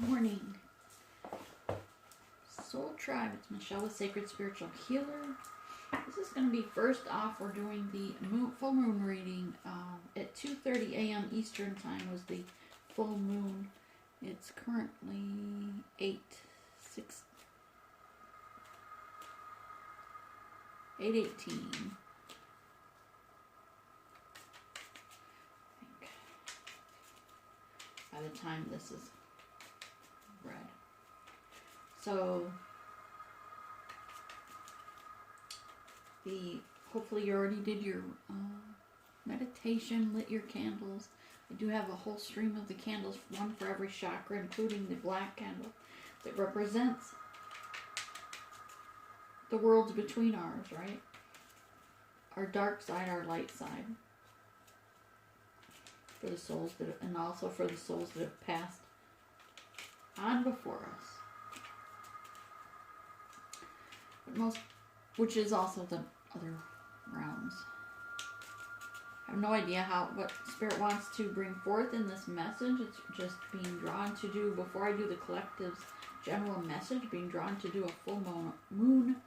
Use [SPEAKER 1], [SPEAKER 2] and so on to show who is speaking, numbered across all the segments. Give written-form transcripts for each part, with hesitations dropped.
[SPEAKER 1] Morning. Soul Tribe, it's Michelle with Sacred Spiritual Healer. This is going to be first off, we're doing the full moon reading. At 2:30 a.m. Eastern time was the full moon. It's currently 8:18. By the time this is read. So hopefully you already did your meditation, lit your candles. I do have a whole stream of the candles, one for every chakra, including the black candle that represents the worlds between ours, right? Our dark side, our light side. For the souls that, and also for the souls that have passed on before us. But which is also the other realms. I have no idea what Spirit wants to bring forth in this message. It's just being drawn to do, before I do the collective's general message, being drawn to do a full moon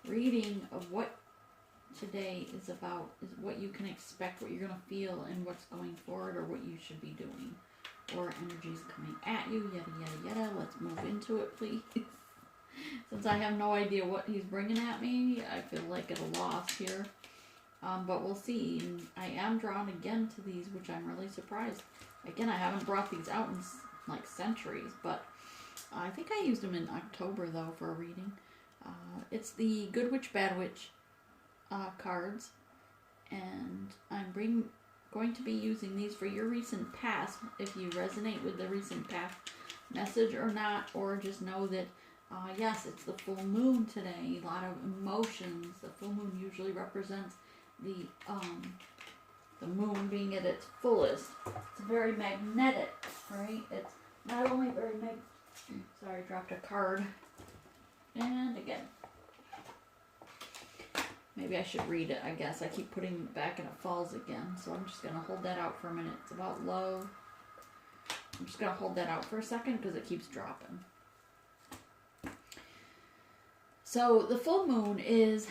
[SPEAKER 1] reading of what today is about, is what you can expect, what you're going to feel, and what's going forward, or what you should be doing, or energies coming at you, yada, yada, yada. Let's move into it, please. Since I have no idea what he's bringing at me, I feel like at a loss here. But we'll see. And I am drawn again to these, which I'm really surprised. Again, I haven't brought these out in like centuries, but I think I used them in October, though, for a reading. It's the Good Witch, Bad Witch cards, and I'm going to be using these for your recent past, if you resonate with the recent past message or not, or just know that yes, it's the full moon today. A lot of emotions. The full moon usually represents the moon being at its fullest. It's very magnetic, right? It's not only very sorry, I dropped a card. And again, maybe I should read it, I guess. I keep putting it back and it falls again. So I'm just going to hold that out for a minute. It's about love. I'm just going to hold that out for a second because it keeps dropping. So the full moon is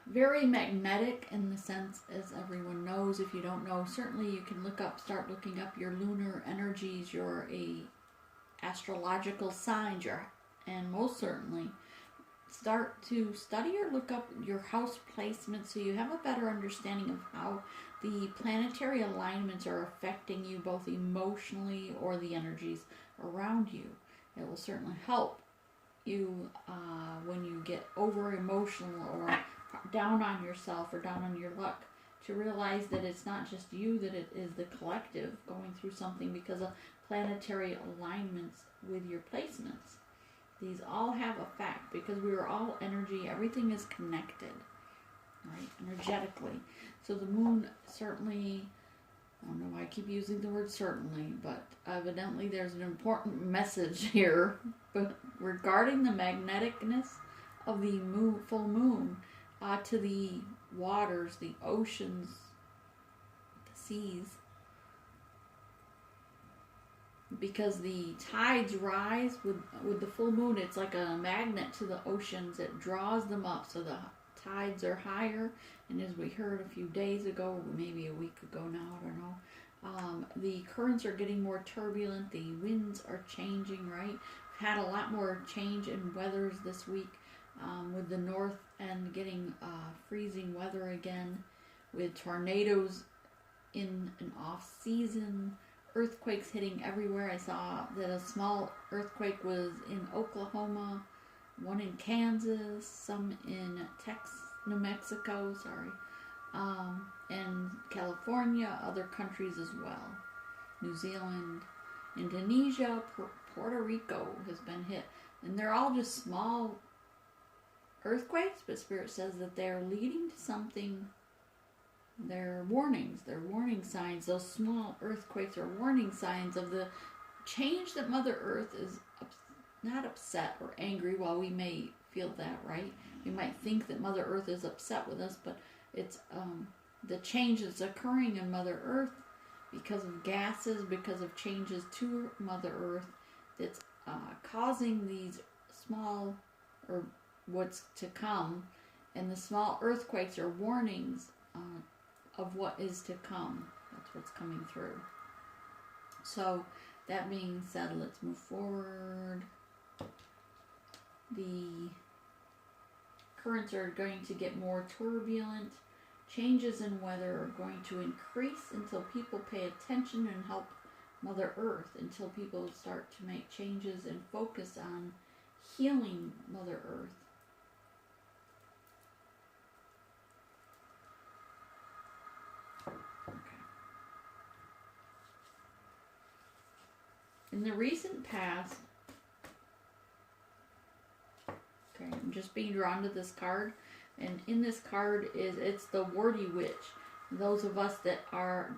[SPEAKER 1] very magnetic in the sense, as everyone knows. If you don't know, certainly you can start looking up your lunar energies, your astrological signs, and most certainly start to study or look up your house placement so you have a better understanding of how the planetary alignments are affecting you both emotionally or the energies around you. It will certainly help you when you get over emotional or down on yourself or down on your luck, to realize that it's not just you, that it is the collective going through something because of planetary alignments with your placements. These all have effect because we are all energy. Everything is connected, right, energetically. So the moon certainly, I don't know why I keep using the word certainly, but evidently there's an important message here regarding the magneticness of the full moon to the waters, the oceans, the seas. Because the tides rise with the full moon. It's like a magnet to the oceans. It draws them up, so the tides are higher. And as we heard a few days ago, maybe a week ago now, I don't know, the currents are getting more turbulent. The winds are changing, right? We've had a lot more change in weathers this week with the north end getting freezing weather again, with tornadoes in an off-season, earthquakes hitting everywhere. I saw that a small earthquake was in Oklahoma, one in Kansas, some in New Mexico, and California, other countries as well. New Zealand, Indonesia, Puerto Rico has been hit. And they're all just small earthquakes, but Spirit says that they're leading to something. They're warnings, they're warning signs. Those small earthquakes are warning signs of the change that Mother Earth is not upset or angry. While we may feel that, right? We might think that Mother Earth is upset with us, but it's the change that's occurring in Mother Earth because of gases, because of changes to Mother Earth, that's causing these small, or what's to come, and the small earthquakes are warnings of what is to come. That's what's coming through. So, that being said, let's move forward. The currents are going to get more turbulent. Changes in weather are going to increase until people pay attention and help Mother Earth, until people start to make changes and focus on healing Mother Earth. Okay. In the recent past, okay, I'm just being drawn to this card, and in this card it's the warty witch. Those of us that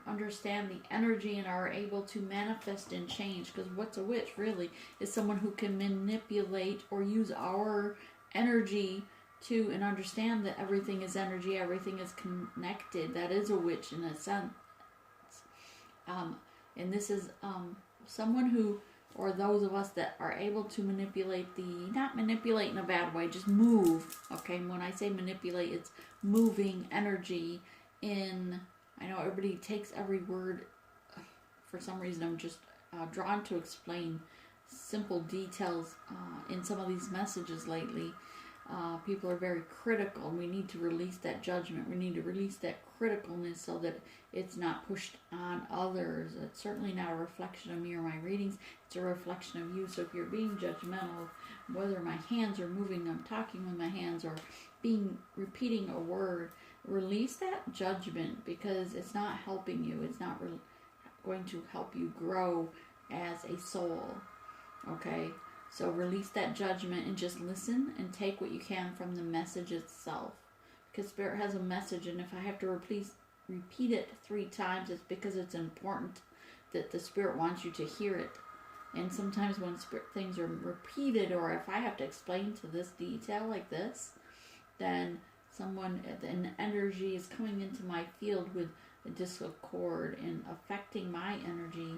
[SPEAKER 1] understand the energy and are able to manifest and change, because what's a witch really is someone who can manipulate or use our energy to, and understand that everything is energy, everything is connected. That is a witch in a sense. And this is someone who, or those of us that are able to manipulate not manipulate in a bad way, just move. Okay, and when I say manipulate, it's moving energy in. I know everybody takes every word, for some reason I'm just drawn to explain simple details in some of these messages lately. People are very critical, and we need to release that judgment. We need to release that criticalness so that it's not pushed on others. It's certainly not a reflection of me or my readings. It's a reflection of you. So if you're being judgmental of whether my hands are moving, I'm talking with my hands, or repeating a word, release that judgment, because it's not helping you. It's not going to help you grow as a soul. Okay? So release that judgment and just listen and take what you can from the message itself. Because Spirit has a message, and if I have to repeat it 3 times, it's because it's important that the Spirit wants you to hear it. And sometimes when things are repeated, or if I have to explain to this detail like this, then an energy is coming into my field with a discord and affecting my energy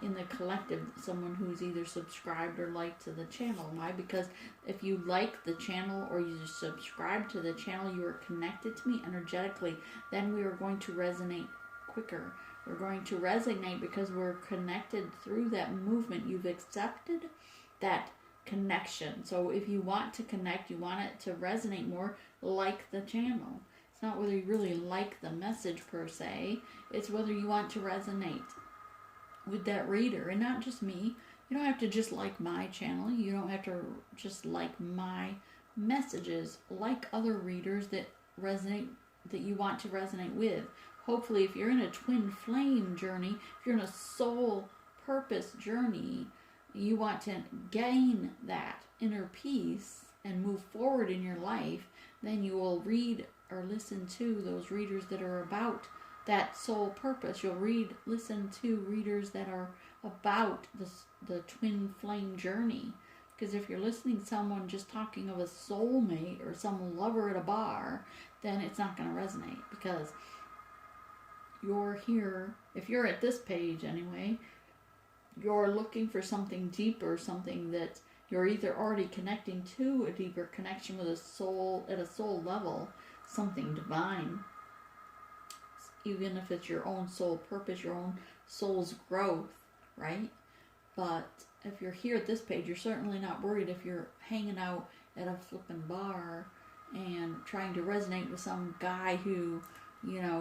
[SPEAKER 1] in the collective. Someone who's either subscribed or liked to the channel. Why? Because if you like the channel or you subscribe to the channel, you are connected to me energetically. Then we are going to resonate quicker. We're going to resonate because we're connected through that movement. You've accepted that connection. So if you want to connect, you want it to resonate more, like the channel. It's not whether you really like the message per se. It's whether you want to resonate with that reader, and not just me. You don't have to just like my channel. You don't have to just like my messages. Like other readers that resonate, that you want to resonate with. Hopefully, if you're in a twin flame journey, if you're in a soul purpose journey, you want to gain that inner peace and move forward in your life, then you will read or listen to those readers that are about that soul purpose. You'll listen to readers that are about the twin flame journey. Because if you're listening to someone just talking of a soulmate or some lover at a bar, then it's not going to resonate. Because you're here, if you're at this page anyway, you're looking for something deeper, something that you're either already connecting to, a deeper connection with a soul, at a soul level, something divine. Even if it's your own soul purpose, your own soul's growth, right? But if you're here at this page, you're certainly not worried if you're hanging out at a flippin' bar and trying to resonate with some guy who,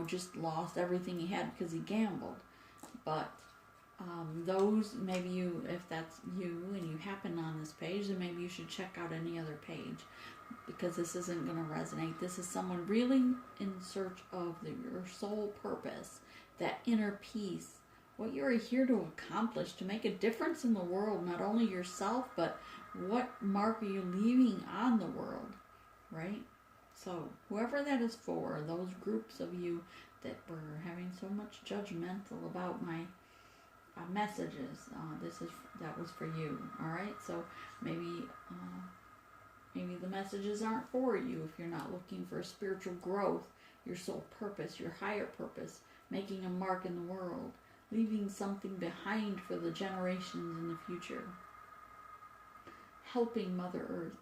[SPEAKER 1] just lost everything he had because he gambled. But those, maybe you, if that's you and you happen on this page, then maybe you should check out any other page, because this isn't going to resonate. This is someone really in search of your soul purpose, that inner peace, what you're here to accomplish, to make a difference in the world, not only yourself, but what mark are you leaving on the world, right? So whoever that is for, those groups of you that were having so much judgmental about my messages, that was for you. All right, so maybe the messages aren't for you if you're not looking for spiritual growth, your soul purpose, your higher purpose, making a mark in the world, leaving something behind for the generations in the future. helping Mother Earth,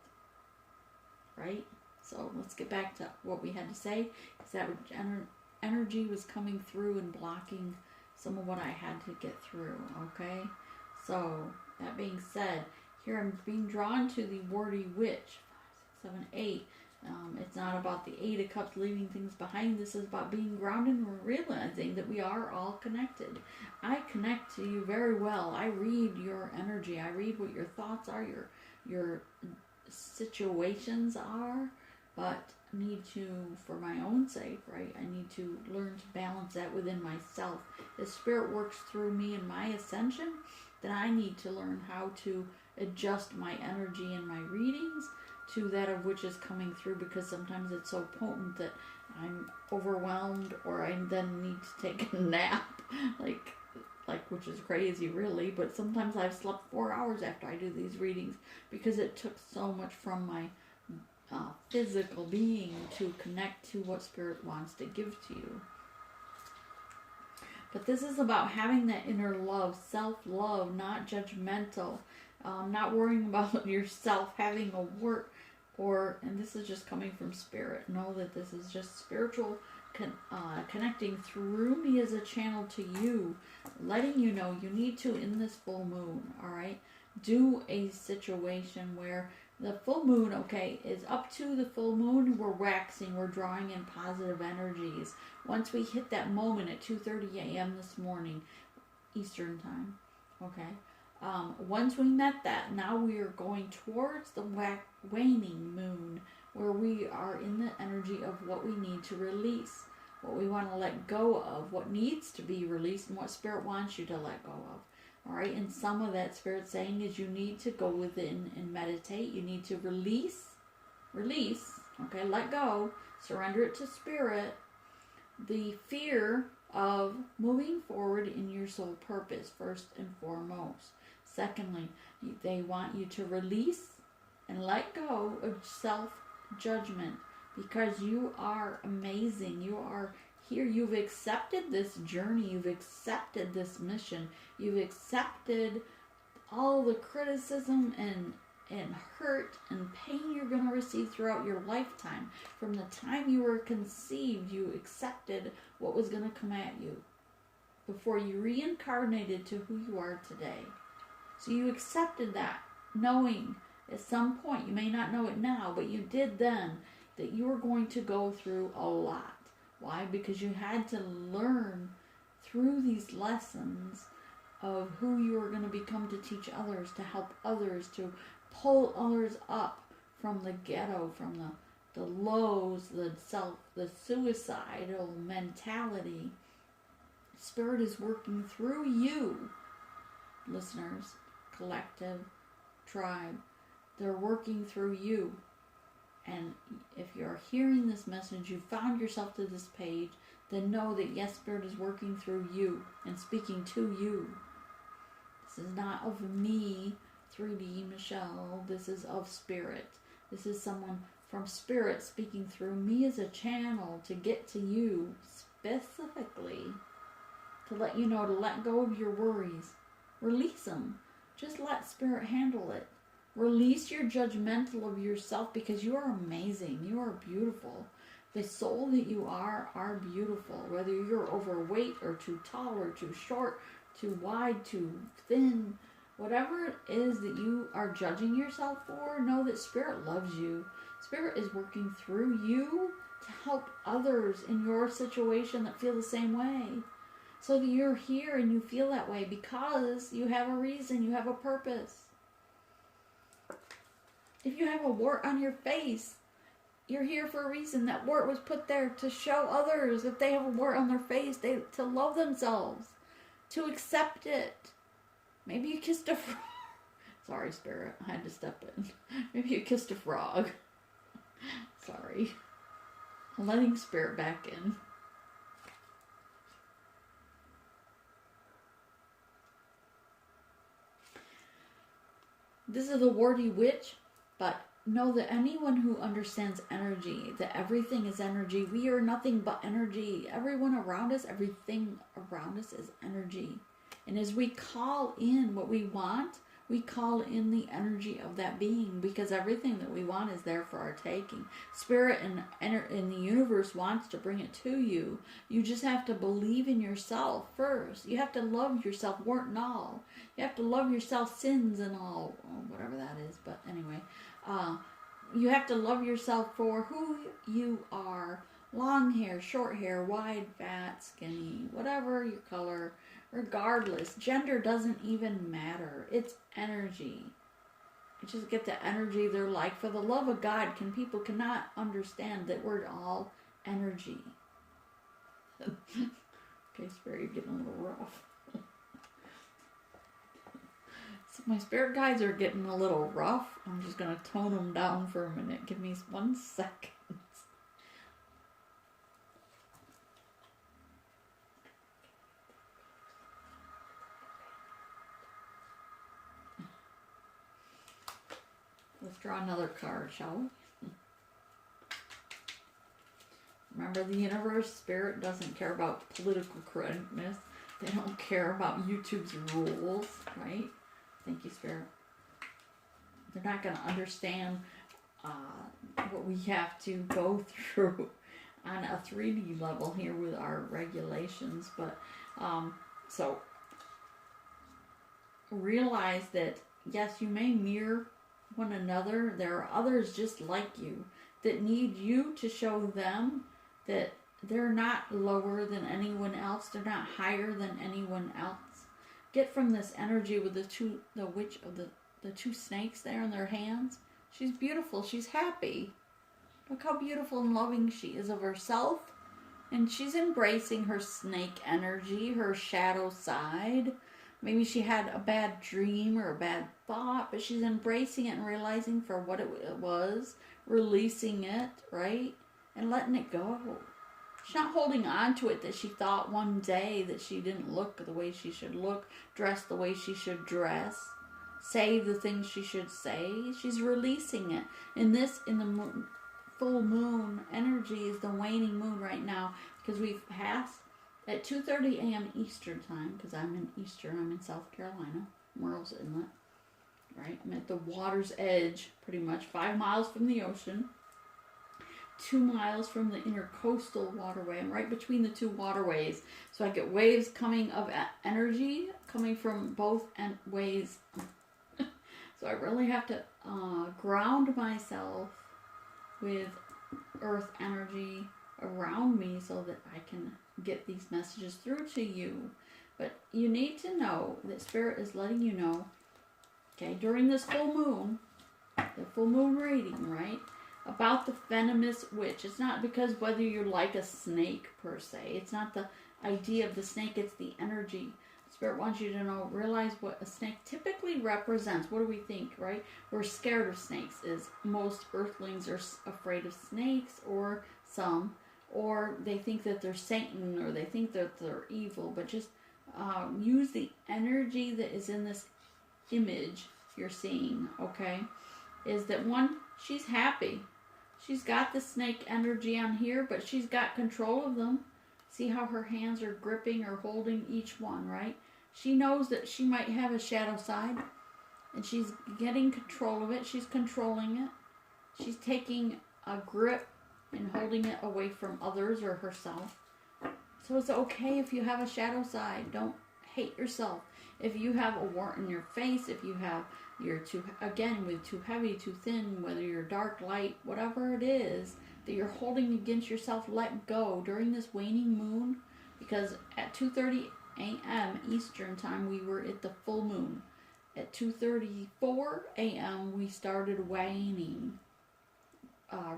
[SPEAKER 1] right? So let's get back to what we had to say, because that energy was coming through and blocking some of what I had to get through, okay? So, that being said, here I'm being drawn to the warty witch, 5, 6, 7, 8. It's not about the 8 of Cups leaving things behind. This is about being grounded and realizing that we are all connected. I connect to you very well. I read your energy. I read what your thoughts are, your situations are, but I need to, for my own sake, right, I need to learn to balance that within myself. As Spirit works through me in my ascension, then I need to learn how to adjust my energy in my readings to that of which is coming through, because sometimes it's so potent that I'm overwhelmed, or I then need to take a nap, like which is crazy really, but sometimes I've slept 4 hours after I do these readings, because it took so much from my physical being to connect to what Spirit wants to give to you. But this is about having that inner love, self-love, not judgmental, not worrying about yourself having a work, and this is just coming from Spirit. Know that this is just spiritual connecting through me as a channel to you, letting you know you need to, in this full moon, all right, do a situation where the full moon, okay, is up to the full moon, we're waxing, we're drawing in positive energies. Once we hit that moment at 2:30 a.m. this morning, Eastern time, okay, once we met that, now we are going towards the waning moon, where we are in the energy of what we need to release, what we want to let go of, what needs to be released, and what Spirit wants you to let go of. All right, and some of that Spirit saying is you need to go within and meditate. You need to release, okay, let go, surrender it to Spirit, the fear of moving forward in your soul purpose, first and foremost. Secondly, they want you to release and let go of self-judgment, because you are amazing. You are here. You've accepted this journey. You've accepted this mission. You've accepted all the criticism and hurt and pain you're going to receive throughout your lifetime. From the time you were conceived, you accepted what was going to come at you before you reincarnated to who you are today. So you accepted that, knowing at some point, you may not know it now, but you did then, that you were going to go through a lot. Why? Because you had to learn through these lessons of who you were going to become, to teach others, to help others, to pull others up from the ghetto, from the lows, the suicidal mentality. Spirit is working through you, listeners, collective, tribe. They're working through you. And if you're hearing this message, you found yourself to this page, then know that yes, Spirit is working through you and speaking to you. This is not of me, 3D Michelle. This is of Spirit. This is someone from Spirit speaking through me as a channel to get to you specifically, to let you know to let go of your worries. Release them. Just let Spirit handle it. Release your judgmental of yourself, because you are amazing. You are beautiful. The soul that you are beautiful. Whether you're overweight or too tall or too short, too wide, too thin, whatever it is that you are judging yourself for, know that Spirit loves you. Spirit is working through you to help others in your situation that feel the same way. So that you're here and you feel that way because you have a reason, you have a purpose. If you have a wart on your face, you're here for a reason. That wart was put there to show others, if they have a wart on their face, to love themselves, to accept it. Maybe you kissed a frog. Sorry, Spirit, I had to step in. Maybe you kissed a frog. Sorry. I'm letting Spirit back in. This is the warty witch, but know that anyone who understands energy, that everything is energy, we are nothing but energy. Everyone around us, everything around us is energy. And as we call in what we want, we call in the energy of that being, because everything that we want is there for our taking. Spirit and the universe wants to bring it to you. You just have to believe in yourself first. You have to love yourself, warts and all. You have to love yourself, sins and all, whatever that is. But anyway, you have to love yourself for who you are. Long hair, short hair, wide, fat, skinny, whatever your color. Regardless, gender doesn't even matter. It's energy. You just get the energy they're like. For the love of God, people cannot understand that we're all energy. Okay, Spirit, you're getting a little rough. So my spirit guides are getting a little rough. I'm just going to tone them down for a minute. Give me 1 second. Let's draw another card, shall we? Remember, the universe, Spirit doesn't care about political correctness. They don't care about YouTube's rules, right? Thank you, Spirit. They're not going to understand what we have to go through on a 3D level here with our regulations. But, so, realize that, yes, you may mirror one another. There are others just like you that need you to show them that they're not lower than anyone else. They're not higher than anyone else. Get from this energy with the witch of the two snakes there in their hands. She's beautiful. She's happy. Look how beautiful and loving she is of herself. And she's embracing her snake energy, her shadow side. Maybe she had a bad dream or a bad thought, but she's embracing it and realizing for what it was, releasing it, right? And letting it go. She's not holding on to it that she thought one day that she didn't look the way she should look, dress the way she should dress, say the things she should say. She's releasing it. In the full moon energy is the waning moon right now, because we've passed at 2:30 a.m. Eastern time, because I'm in South Carolina, Murrells Inlet, right? I'm at the water's edge, pretty much 5 miles from the ocean, 2 miles from the intercoastal waterway. I'm right between the two waterways, so I get waves coming of energy coming from both ways. So I really have to ground myself with earth energy around me so that I can get these messages through to you. But you need to know that Spirit is letting you know, okay, during this full moon, the full moon reading, right, about the venomous witch. It's not because whether you're like a snake per se. It's not the idea of the snake, it's the energy. Spirit wants you to know, realize what a snake typically represents. What do we think, right? We're scared of snakes. Most earthlings are afraid of snakes, or some, or they think that they're Satan, or they think that they're evil. But just use the energy that is in this image you're seeing, okay? Is that one, she's happy. She's got the snake energy on here, but she's got control of them. See how her hands are gripping or holding each one, right? She knows that she might have a shadow side, and she's getting control of it. She's controlling it. She's taking a grip and holding it away from others or herself. So it's okay if you have a shadow side. Don't hate yourself. If you have a wart in your face, if you're too heavy, too thin, whether you're dark, light, whatever it is that you're holding against yourself, let go during this waning moon. Because at 2:30 a.m. Eastern time, we were at the full moon. At 2:34 a.m., we started waning,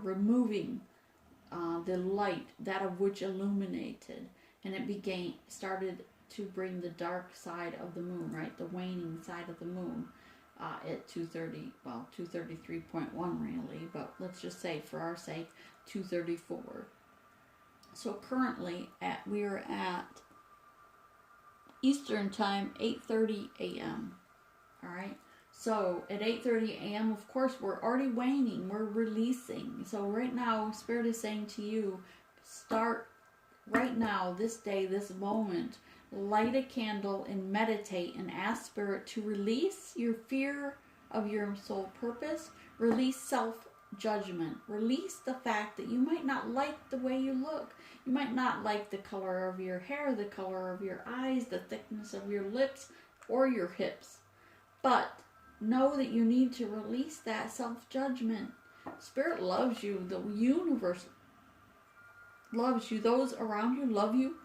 [SPEAKER 1] removing the light, that of which illuminated, and it started to bring the dark side of the moon, right? The waning side of the moon at 2:30, well, 2:33.1 really, but let's just say for our sake, 2:34. So currently we are at Eastern time, 8:30 a.m. All right. So at 8:30 a.m., of course, we're already waning. We're releasing. So right now, Spirit is saying to you, start right now, this day, this moment, light a candle and meditate and ask Spirit to release your fear of your soul purpose, release self-judgment, release the fact that you might not like the way you look. You might not like the color of your hair, the color of your eyes, the thickness of your lips, or your hips. But know that you need to release that self-judgment. Spirit loves you. The universe loves you. Those around you love you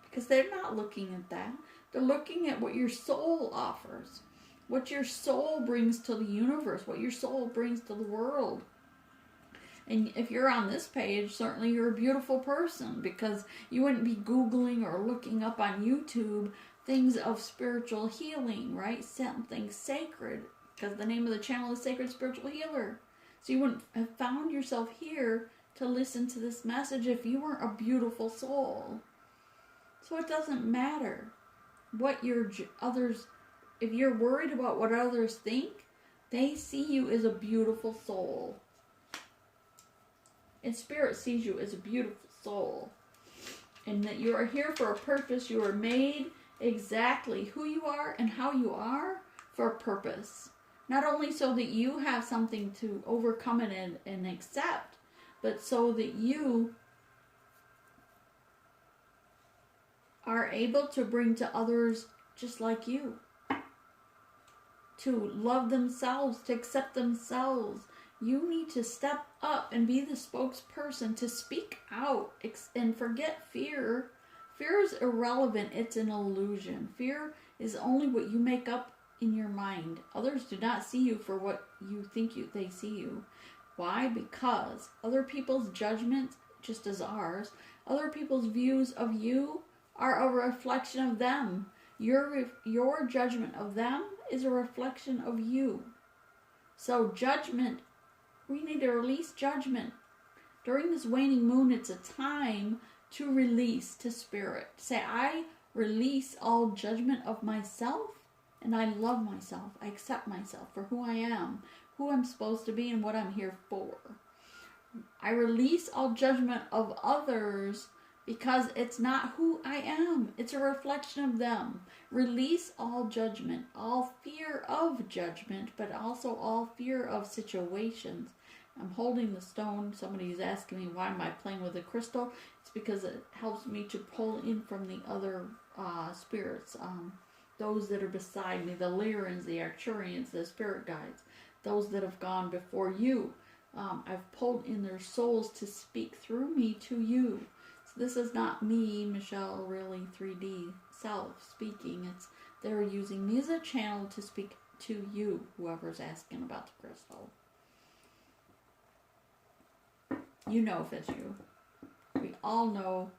[SPEAKER 1] because they're not looking at that. They're looking at what your soul offers, what your soul brings to the universe, what your soul brings to the world. And if you're on this page, certainly you're a beautiful person, because you wouldn't be Googling or looking up on YouTube things of spiritual healing, right? Something sacred, because the name of the channel is Sacred Spiritual Healer. So you wouldn't have found yourself here to listen to this message if you weren't a beautiful soul. So it doesn't matter what if you're worried about what others think, they see you as a beautiful soul. And Spirit sees you as a beautiful soul. And that you are here for a purpose. You are made exactly who you are and how you are for a purpose. Not only so that you have something to overcome it and accept, but so that you are able to bring to others just like you, to love themselves, to accept themselves. You need to step up and be the spokesperson, to speak out and forget fear. Fear is irrelevant. It's an illusion. Fear is only what you make up in your mind. Others do not see you for what you think they see you. Why? Because other people's judgments, just as ours, other people's views of you are a reflection of them. Your judgment of them is a reflection of you. So judgment, we need to release judgment. During this waning moon, it's a time to release to Spirit. Say, I release all judgment of myself, and I love myself. I accept myself for who I am, who I'm supposed to be, and what I'm here for. I release all judgment of others because it's not who I am. It's a reflection of them. Release all judgment, all fear of judgment, but also all fear of situations. I'm holding the stone. Somebody's asking me, why am I playing with the crystal? It's because it helps me to pull in from the other spirits, those that are beside me, the Lyrans, the Arcturians, the spirit guides, those that have gone before you. I've pulled in their souls to speak through me to you. So this is not me, Michelle, really 3D self speaking. They're using me as a channel to speak to you, whoever's asking about the crystal. You know if it's you. We all know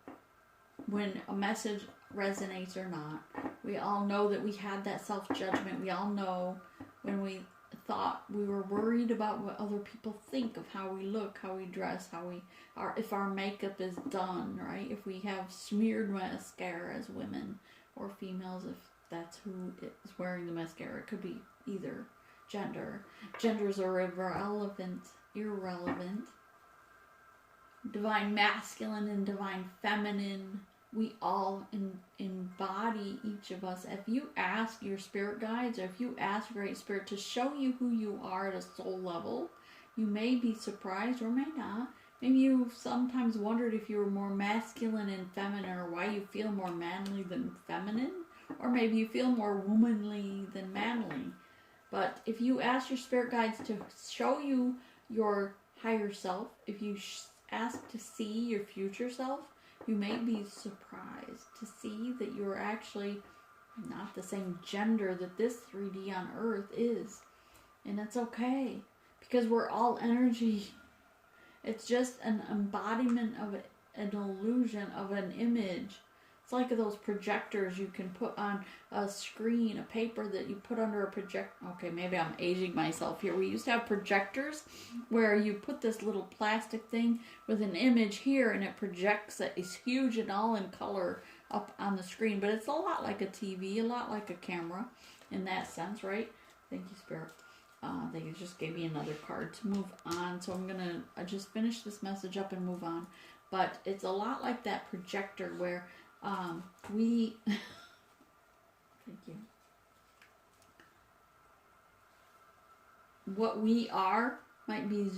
[SPEAKER 1] when a message resonates or not. We all know that we had that self-judgment. We all know when we thought we were worried about what other people think of how we look, how we dress, if our makeup is done, right? If we have smeared mascara as women or females, if that's who is wearing the mascara. It could be either gender. Genders are irrelevant. Divine masculine and divine feminine. We all embody, each of us. If you ask your spirit guides, or if you ask Great Spirit to show you who you are at a soul level, you may be surprised or may not. Maybe you've sometimes wondered if you were more masculine and feminine, or why you feel more manly than feminine, or maybe you feel more womanly than manly. But if you ask your spirit guides to show you your higher self, if you ask to see your future self, you may be surprised to see that you're actually not the same gender that this 3D on Earth is. And it's okay, because we're all energy. It's just an embodiment of an illusion of an image. It's like those projectors you can put on a screen, a paper that you put under a projector. Okay, maybe I'm aging myself here. We used to have projectors where you put this little plastic thing with an image here, and it projects it. It's huge and all in color up on the screen. But it's a lot like a TV, a lot like a camera in that sense, right? Thank you, Spirit. They just gave me another card to move on. So I'm going to just finish this message up and move on. But it's a lot like that projector where We, thank you. What we are might be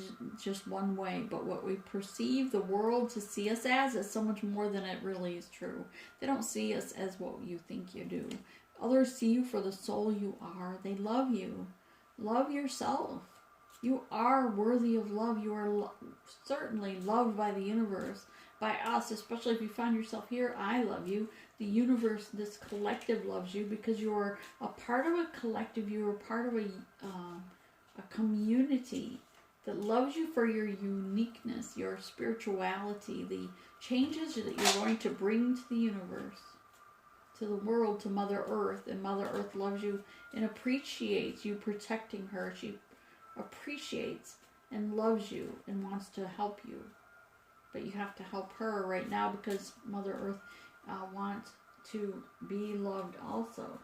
[SPEAKER 1] just one way, but what we perceive the world to see us as is so much more than it really is true. They don't see us as what you think you do. Others see you for the soul you are. They love you. Love yourself. You are worthy of love. You are certainly loved by the universe, by us, especially if you find yourself here. I love you. The universe, this collective loves you because you're a part of a collective. You are part of a community that loves you for your uniqueness, your spirituality, the changes that you're going to bring to the universe, to the world, to Mother Earth. And Mother Earth loves you and appreciates you protecting her. She appreciates and loves you and wants to help you. But you have to help her right now because Mother Earth wants to be loved also.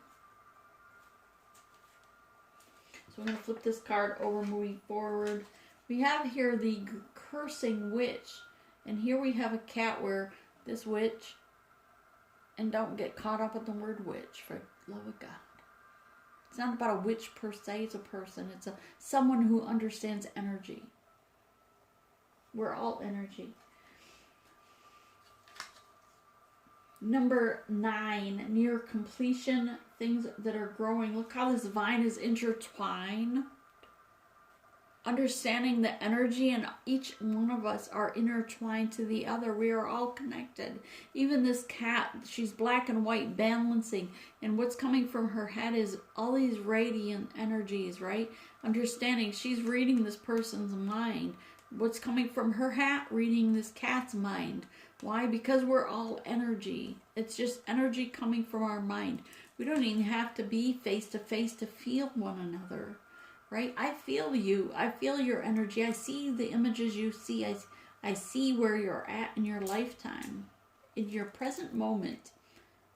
[SPEAKER 1] So I'm going to flip this card over moving forward. We have here the cursing witch. And here we have a cat where this witch, and don't get caught up in the word witch, for love of God. It's not about a witch per se, it's a person. It's someone who understands energy. We're all energy. Number 9, near completion, things that are growing. Look how this vine is intertwined. Understanding the energy, and each one of us are intertwined to the other. We are all connected. Even this cat, she's black and white, balancing. And what's coming from her head is all these radiant energies, right? Understanding she's reading this person's mind. What's coming from her hat, reading this cat's mind. Why? Because we're all energy. It's just energy coming from our mind. We don't even have to be face to face to feel one another, right? I feel you. I feel your energy. I see the images you see. I see where you're at in your lifetime, in your present moment.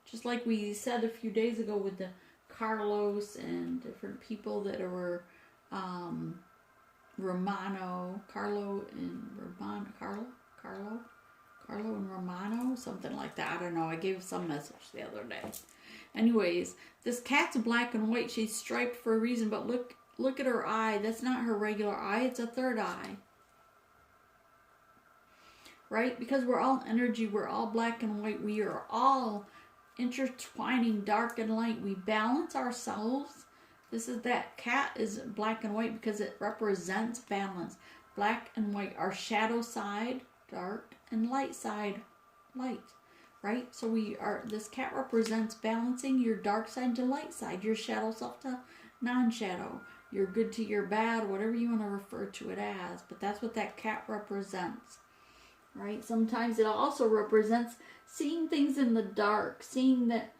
[SPEAKER 1] Just like we said a few days ago with the Carlos and different people that were Carlo and Romano, something like that. I don't know. I gave some message the other day. Anyways, this cat's black and white. She's striped for a reason, but look at her eye. That's not her regular eye. It's a third eye. Right? Because we're all energy. We're all black and white. We are all intertwining dark and light. We balance ourselves. That cat is black and white because it represents balance. Black and white. Our shadow side, dark, and light side, light. Right? So this cat represents balancing your dark side to light side, your shadow self to non-shadow, your good to your bad, whatever you want to refer to it as. But that's what that cat represents. Right? Sometimes it also represents seeing things in the dark, seeing that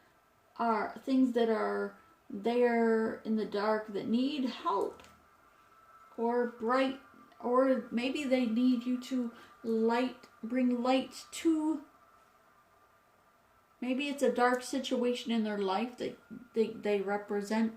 [SPEAKER 1] are things that are there in the dark that need help, or bright, or maybe they need you to bring light to. Maybe it's a dark situation in their life that they represent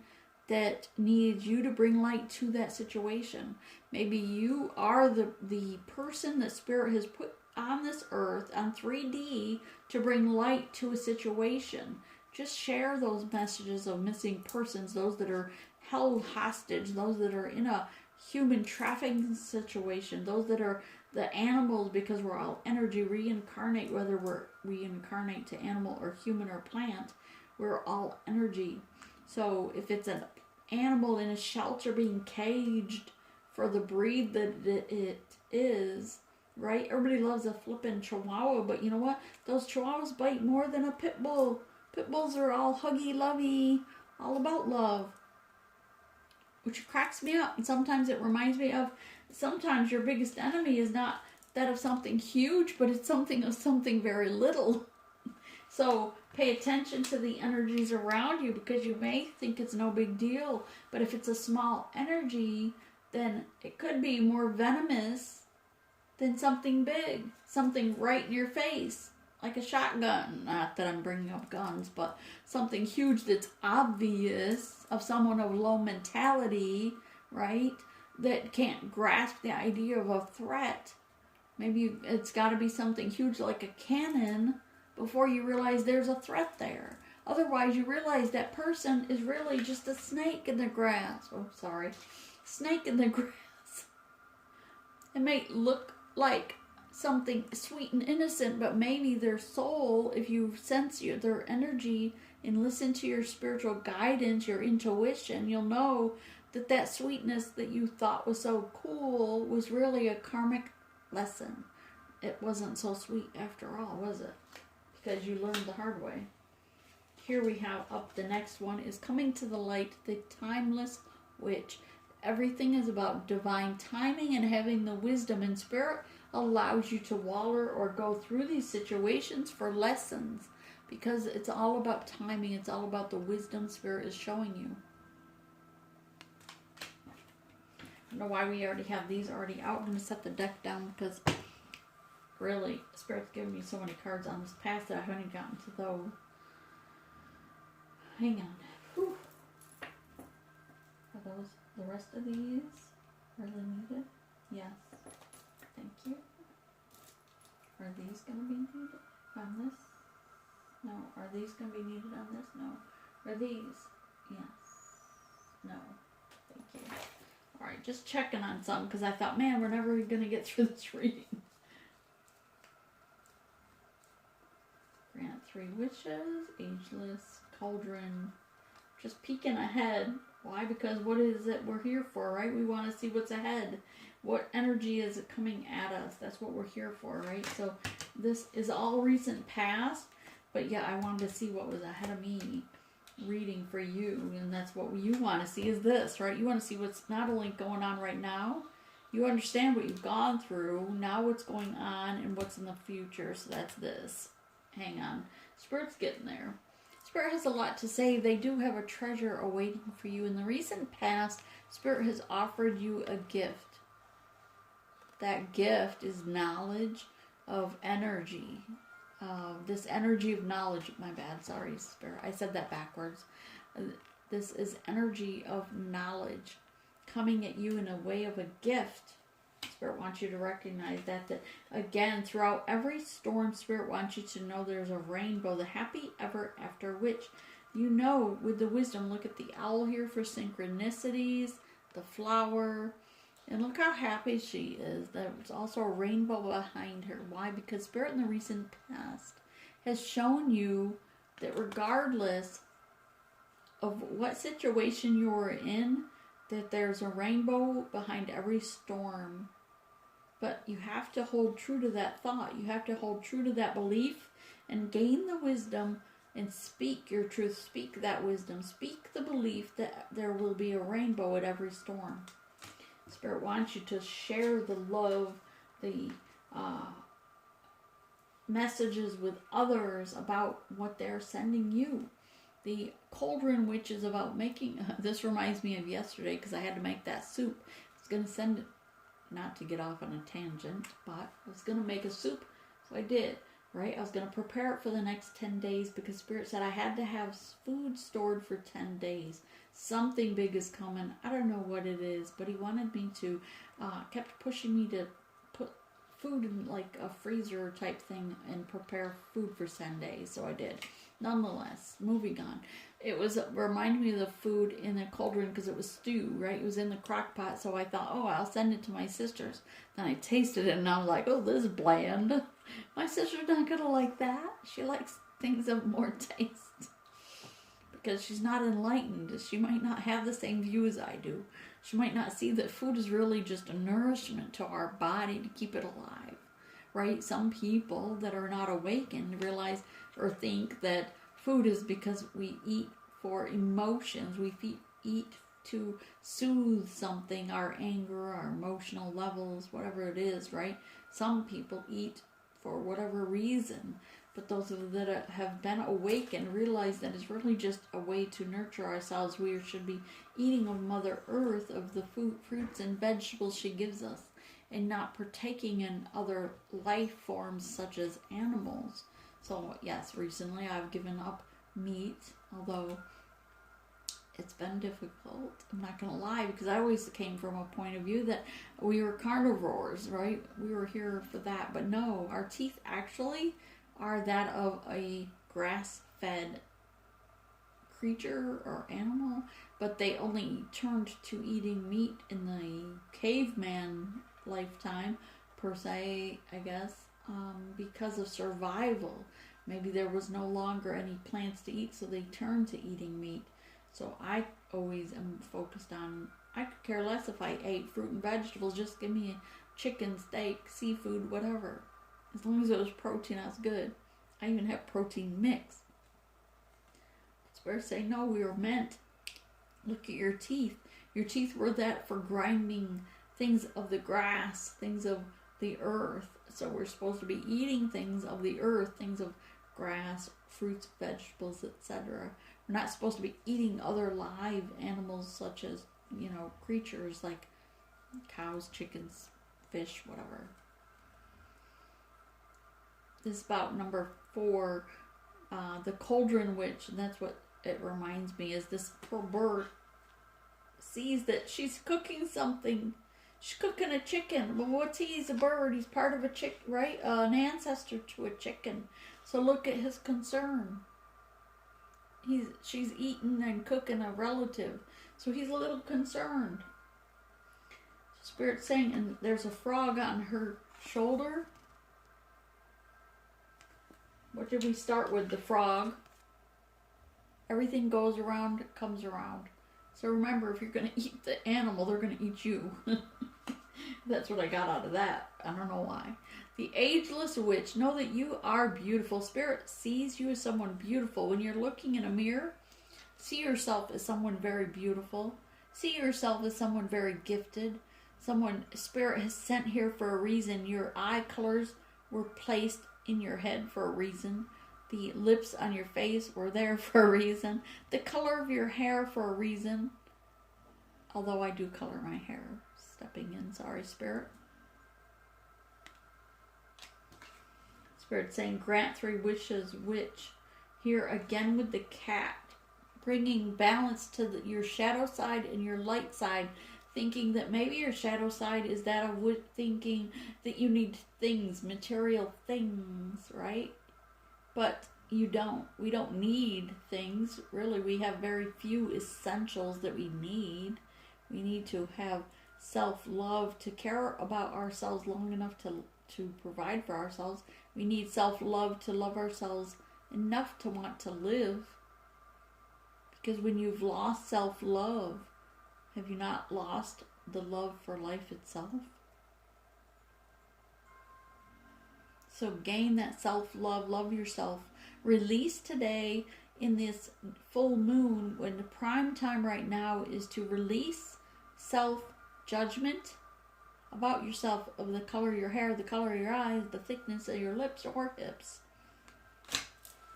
[SPEAKER 1] that needs you to bring light to that situation. Maybe you are the person that Spirit has put on this earth, on 3D, to bring light to a situation. Just share those messages of missing persons, those that are held hostage, those that are in a human trafficking situation, those that are the animals, because we're all energy, reincarnate, whether we reincarnate to animal or human or plant, we're all energy. So if it's an animal in a shelter being caged for the breed that it is, right? Everybody loves a flippin' chihuahua, but you know what? Those chihuahuas bite more than a pit bull. Pit bulls are all huggy-lovey, all about love, which cracks me up. And sometimes it reminds me of, sometimes your biggest enemy is not that of something huge, but it's something very little. So pay attention to the energies around you, because you may think it's no big deal, but if it's a small energy, then it could be more venomous than something big, something right in your face. Like a shotgun, not that I'm bringing up guns, but something huge that's obvious, of someone of low mentality, right? That can't grasp the idea of a threat. Maybe it's got to be something huge like a cannon before you realize there's a threat there. Otherwise, you realize that person is really just a snake in the grass. Oh, sorry. Snake in the grass. It may look like something sweet and innocent, but maybe their soul, if you sense their energy and listen to your spiritual guidance, your intuition, you'll know that that sweetness that you thought was so cool was really a karmic lesson. It wasn't so sweet after all, was it? Because you learned the hard way. Here we have up the next one is coming to the light, the timeless witch. Everything is about divine timing and having the wisdom, and spirit allows you to waller or go through these situations for lessons, because it's all about timing. It's all about the wisdom spirit is showing you. I don't know why we already have these already out. I'm going to set the deck down because really spirit's giving me so many cards on this path that I haven't even gotten to those. Hang on. Whew. Are those the rest of these really needed? Yes. Thank you. Are these going to be needed on this? No. Are these going to be needed on this? No. Are these? Yes. No. Thank you. Alright, just checking on some because I thought, man, we're never going to get through this reading. Grant 3 wishes, ageless, cauldron, just peeking ahead. Why? Because what is it we're here for, right? We want to see what's ahead. What energy is coming at us? That's what we're here for, right? So this is all recent past, but yeah, I wanted to see what was ahead of me reading for you, and that's what you want to see is this, right? You want to see what's not only going on right now, you understand what you've gone through, now what's going on, and what's in the future, so that's this. Hang on. Spirit's getting there. Spirit has a lot to say. They do have a treasure awaiting for you. In the recent past, Spirit has offered you a gift. That gift is knowledge of energy. This energy of knowledge. My bad. Sorry, Spirit. I said that backwards. This is energy of knowledge coming at you in a way of a gift. Spirit wants you to recognize that again, throughout every storm, Spirit wants you to know there's a rainbow, the happy ever after, which you know with the wisdom. Look at the owl here for synchronicities, the flower, and look how happy she is. There's also a rainbow behind her. Why? Because Spirit in the recent past has shown you that regardless of what situation you're in, that there's a rainbow behind every storm. But you have to hold true to that thought. You have to hold true to that belief and gain the wisdom and speak your truth. Speak that wisdom. Speak the belief that there will be a rainbow at every storm. Spirit wants you to share the love, the messages with others about what they're sending you. The cauldron, which is about making, this reminds me of yesterday because I had to make that soup. I was going to send it, not to get off on a tangent, but I was going to make a soup, so I did, right? I was going to prepare it for the next 10 days because Spirit said I had to have food stored for 10 days. Something big is coming. I don't know what it is, but he wanted me to, kept pushing me to put food in like a freezer type thing and prepare food for 10 days, so I did. Nonetheless, moving on. It was reminded me of the food in the cauldron because it was stew, right? It was in the crock pot, so I thought, oh, I'll send it to my sisters. Then I tasted it and I was like, oh, this is bland. My sister's not gonna like that. She likes things of more taste because she's not enlightened. She might not have the same view as I do. She might not see that food is really just a nourishment to our body to keep it alive, right? Some people that are not awakened realize or think that food is because we eat for emotions. We eat to soothe something, our anger, our emotional levels, whatever it is, right? Some people eat for whatever reason, but those that have been awakened realize that it's really just a way to nurture ourselves. We should be eating of Mother Earth, of the fruits and vegetables she gives us, and not partaking in other life forms such as animals. So yes, recently I've given up meat, although it's been difficult. I'm not going to lie, because I always came from a point of view that we were carnivores, right? We were here for that. But no, our teeth actually are that of a grass-fed creature or animal, but they only turned to eating meat in the caveman lifetime, per se, I guess, because of survival. Maybe there was no longer any plants to eat, so they turned to eating meat. So I always am focused on, I could care less if I ate fruit and vegetables, just give me chicken, steak, seafood, whatever. As long as it was protein, I was good. I even have protein mix. Spirits say, no, we were meant. Look at your teeth. Your teeth were that for grinding things of the grass, things of the earth. So we're supposed to be eating things of the earth, things of grass, fruits, vegetables, etc. We're not supposed to be eating other live animals such as, creatures like cows, chickens, fish, whatever. This is about number 4, the cauldron witch, and that's what it reminds me, is this poor bird sees that she's cooking something. She's cooking a chicken. Well, what's he? He's a bird. He's part of a chick, right? An ancestor to a chicken. So look at his concern. She's eating and cooking a relative. So he's a little concerned. Spirit's saying, and there's a frog on her shoulder. What did we start with? The frog. Everything goes around, it comes around. So remember, if you're going to eat the animal, they're going to eat you. That's what I got out of that. I don't know why. The ageless witch, know that you are beautiful. Spirit sees you as someone beautiful. When you're looking in a mirror, see yourself as someone very beautiful. See yourself as someone very gifted. Someone Spirit has sent here for a reason. Your eye colors were placed in your head for a reason. The lips on your face were there for a reason. The color of your hair for a reason. Although I do color my hair. Stepping in, sorry, Spirit. Spirit saying, grant 3 wishes, witch. Here again with the cat. Bringing balance to your shadow side and your light side. Thinking that maybe your shadow side is that of thinking that you need things, material things, right? But you don't. We don't need things. Really, we have very few essentials that we need. We need to have self-love to care about ourselves long enough to provide for ourselves. We need self-love to love ourselves enough to want to live. Because when you've lost self-love, have you not lost the love for life itself? So gain that self-love, love yourself. Release today in this full moon, when the prime time right now is to release self-judgment about yourself, of the color of your hair, the color of your eyes, the thickness of your lips or hips.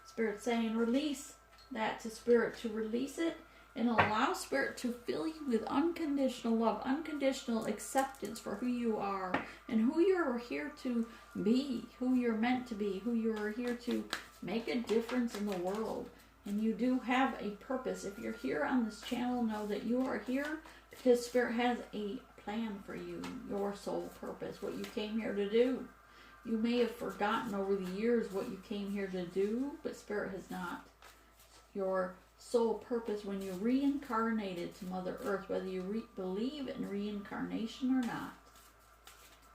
[SPEAKER 1] Spirit saying release that to Spirit, to release it and allow Spirit to fill you with unconditional love, unconditional acceptance for who you are and who you're here to be, who you're meant to be, who you're here to make a difference in the world. And you do have a purpose. If you're here on this channel, know that you are here because Spirit has a plan for you, your soul purpose, what you came here to do. You may have forgotten over the years what you came here to do, but Spirit has not. Your soul purpose when you reincarnated to Mother Earth, whether you believe in reincarnation or not,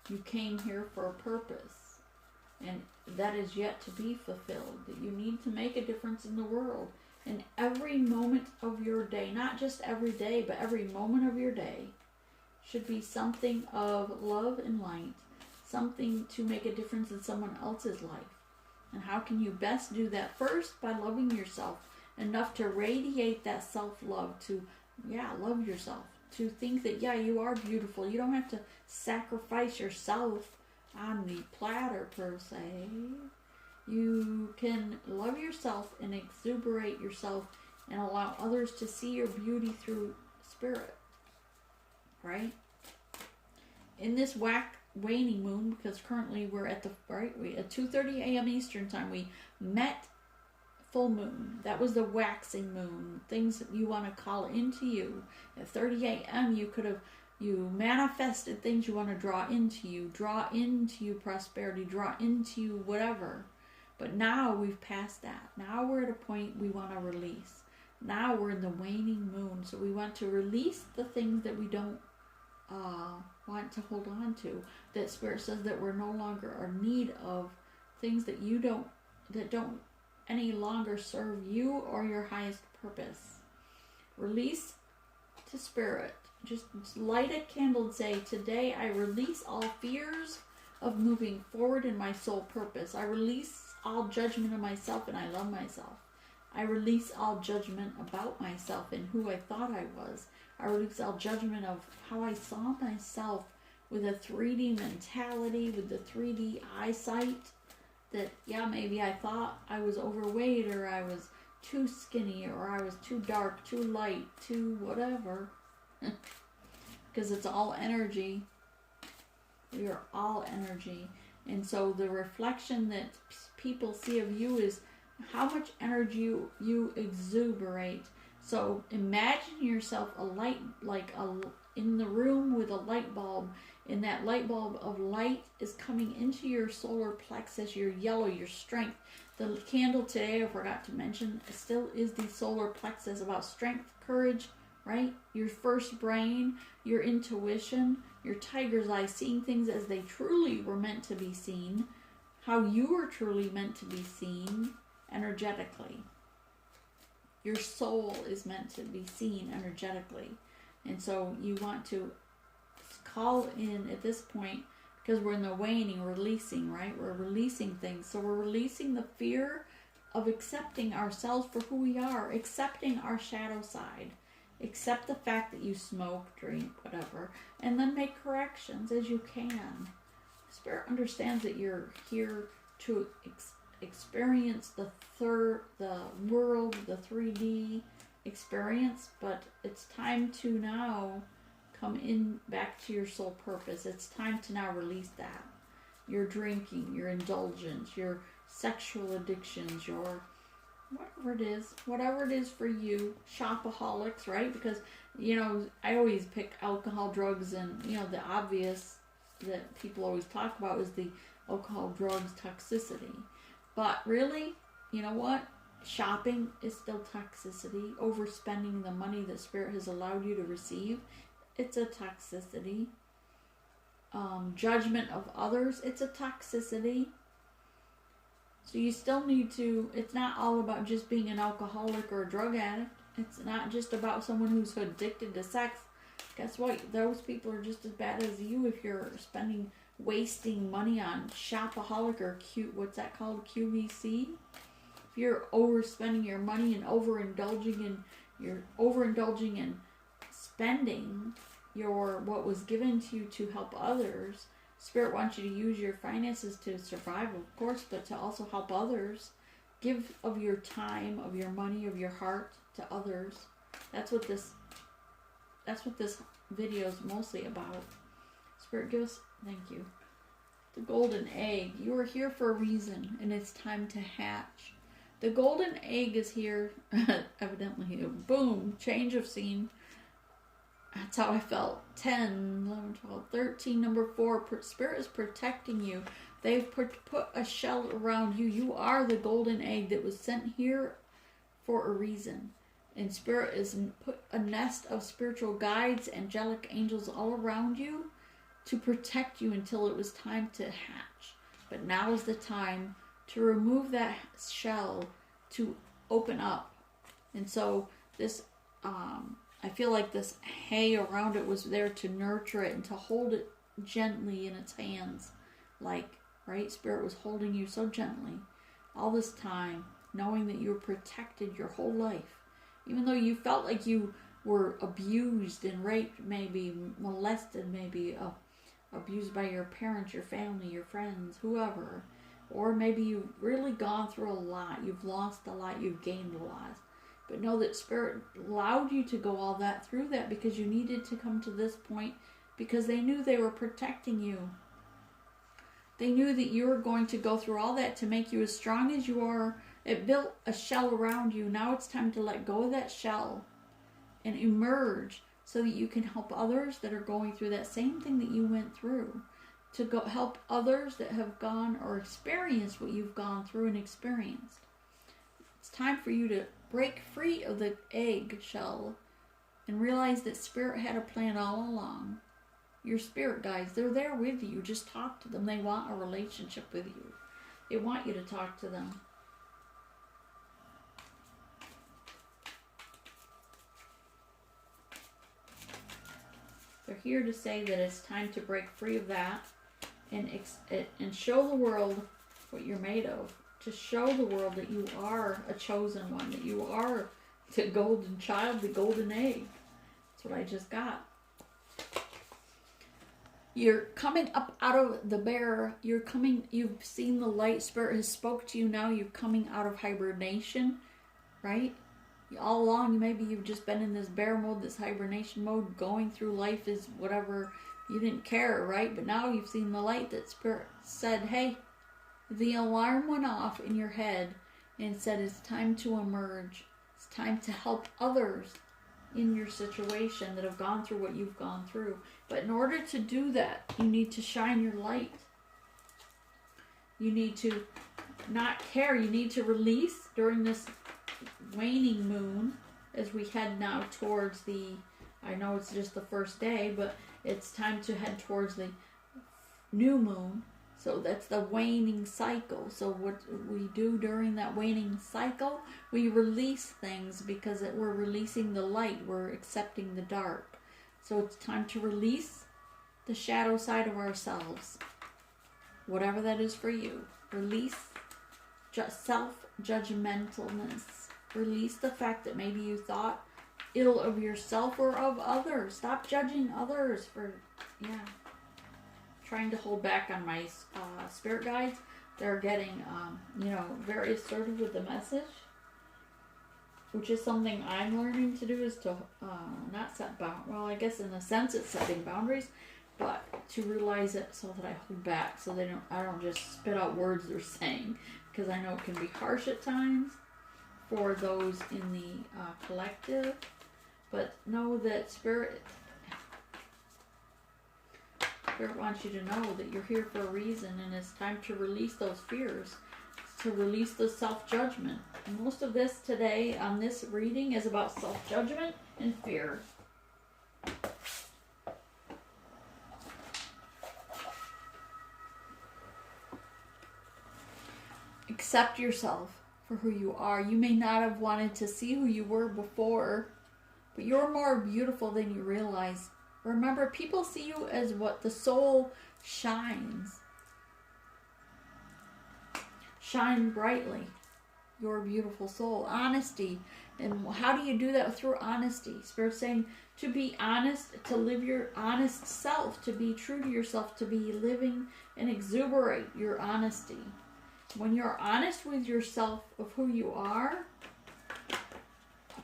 [SPEAKER 1] you came here for a purpose. And that is yet to be fulfilled. That you need to make a difference in the world. And every moment of your day, not just every day, but every moment of your day, should be something of love and light. Something to make a difference in someone else's life. And how can you best do that? First, by loving yourself enough to radiate that self-love, to, love yourself. To think that, you are beautiful. You don't have to sacrifice yourself on the platter, per se. You can love yourself and exuberate yourself and allow others to see your beauty through Spirit. Right? In this waning moon, because currently we're at at 2:30 a.m. Eastern time, we met full moon. That was the waxing moon. Things that you want to call into you. At 30 a.m. you manifested things you want to draw into you prosperity, draw into you whatever. But now we've passed that. Now we're at a point we want to release. Now we're in the waning moon, so we want to release the things that we don't want to hold on to. That Spirit says that we're no longer in need of things that don't any longer serve you or your highest purpose. Release to Spirit. Just light a candle and say, today I release all fears of moving forward in my soul purpose. I release all judgment of myself and I love myself. I release all judgment about myself and who I thought I was. I release all judgment of how I saw myself with a 3D mentality, with the 3D eyesight. That, yeah, maybe I thought I was overweight, or I was too skinny, or I was too dark, too light, too whatever. Because it's all energy. We are all energy. And so the reflection that people see of you is how much energy you exuberate. So imagine yourself a light, in the room with a light bulb, and that light bulb of light is coming into your solar plexus, your yellow, your strength. The candle today, I forgot to mention, still is the solar plexus, about strength, courage, right? Your first brain, your intuition, your tiger's eye, seeing things as they truly were meant to be seen, how you were truly meant to be seen energetically. Your soul is meant to be seen energetically. And so you want to call in at this point, because we're in the waning, releasing, right? We're releasing things. So we're releasing the fear of accepting ourselves for who we are, accepting our shadow side. Accept the fact that you smoke, drink, whatever, and then make corrections as you can. Spirit understands that you're here to experience the world, the 3D experience, but it's time to now come in back to your soul purpose. It's time to now release that. Your drinking, your indulgence, your sexual addictions, your whatever it is for you, shopaholics, right? Because, I always pick alcohol, drugs, and, the obvious that people always talk about is the alcohol, drugs, toxicity. But really, you know what? Shopping is still toxicity. Overspending the money that Spirit has allowed you to receive, it's a toxicity. Judgment of others, it's a toxicity. So you still need to, it's not all about just being an alcoholic or a drug addict. It's not just about someone who's addicted to sex. Guess what? Those people are just as bad as you if you're wasting money on shopaholic or what's that called? QVC? If you're overspending your money and overindulging in spending what was given to you to help others. Spirit wants you to use your finances to survive, of course, but to also help others. Give of your time, of your money, of your heart to others. That's what this video is mostly about. Spirit, give us, thank you. The golden egg. You are here for a reason, and it's time to hatch. The golden egg is here, evidently. Boom, change of scene. That's how I felt. 10, 11, 12, 13, number 4. Spirit is protecting you. They've put a shell around you. You are the golden egg that was sent here for a reason. And Spirit has put a nest of spiritual guides, angelic angels all around you to protect you until it was time to hatch. But now is the time to remove that shell, to open up. And so this... I feel like this hay around it was there to nurture it and to hold it gently in its hands. Right? Spirit was holding you so gently all this time, knowing that you were protected your whole life. Even though you felt like you were abused and raped, maybe molested, maybe abused by your parents, your family, your friends, whoever. Or maybe you've really gone through a lot. You've lost a lot. You've gained a lot. But know that Spirit allowed you to go all that through that because you needed to come to this point, because they knew they were protecting you. They knew that you were going to go through all that to make you as strong as you are. It built a shell around you. Now it's time to let go of that shell and emerge so that you can help others that are going through that same thing that you went through. to go help others that have gone or experienced what you've gone through and experienced. It's time for you to break free of the egg shell and realize that Spirit had a plan all along. Your spirit guides, they're there with you. Just talk to them. They want a relationship with you. They want you to talk to them. They're here to say that it's time to break free of that and show the world what you're made of. To show the world that you are a chosen one, that you are the golden child, the golden egg. That's what I just got. You're coming up out of the bear. You've seen the light. Spirit has spoke to you now. You're coming out of hibernation, right? All along, maybe you've just been in this bear mode, this hibernation mode, going through life as whatever. You didn't care, right? But now you've seen the light that Spirit said, hey, the alarm went off in your head and said it's time to emerge. It's time to help others in your situation that have gone through what you've gone through. But in order to do that, you need to shine your light. You need to not care. You need to release during this waning moon as we head now towards the, I know it's just the first day, but it's time to head towards the new moon. So that's the waning cycle. So what we do during that waning cycle, we release things because we're releasing the light. We're accepting the dark. So it's time to release the shadow side of ourselves. Whatever that is for you. Release self-judgmentalness. Release the fact that maybe you thought ill of yourself or of others. Stop judging others for, trying to hold back on my spirit guides. They're getting, very assertive with the message, which is something I'm learning to do, is to not set well, I guess in a sense it's setting boundaries, but to realize it so that I hold back, so I don't just spit out words they're saying, because I know it can be harsh at times for those in the collective, but know that Spirit wants you to know that you're here for a reason, and it's time to release those fears, to release the self-judgment. And most of this today on this reading is about self-judgment and fear. Accept yourself for who you are. You may not have wanted to see who you were before, but you're more beautiful than you realize. Remember, people see you as what the soul shines. Shine brightly. Your beautiful soul. Honesty. And how do you do that? Through honesty. Spirit's saying to be honest, to live your honest self, to be true to yourself, to be living and exuberate your honesty. When you're honest with yourself of who you are,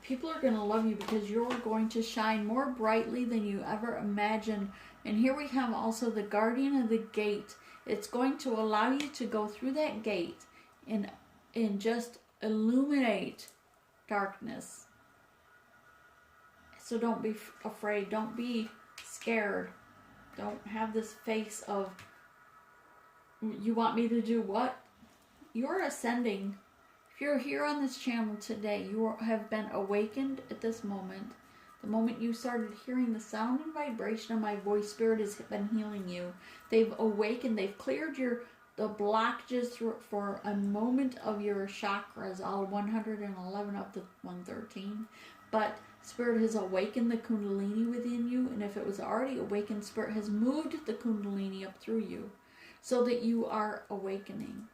[SPEAKER 1] people are going to love you because you're going to shine more brightly than you ever imagined. And here we have also the guardian of the gate. It's going to allow you to go through that gate and just illuminate darkness. So don't be afraid. Don't be scared. Don't have this face of, you want me to do what? You're ascending. If you're here on this channel today, you have been awakened at this moment. The moment you started hearing the sound and vibration of my voice, Spirit has been healing you. They've awakened. They've cleared the blockages for a moment of your chakras, all 111 up to 113. But Spirit has awakened the Kundalini within you, and if it was already awakened, Spirit has moved the Kundalini up through you so that you are awakening.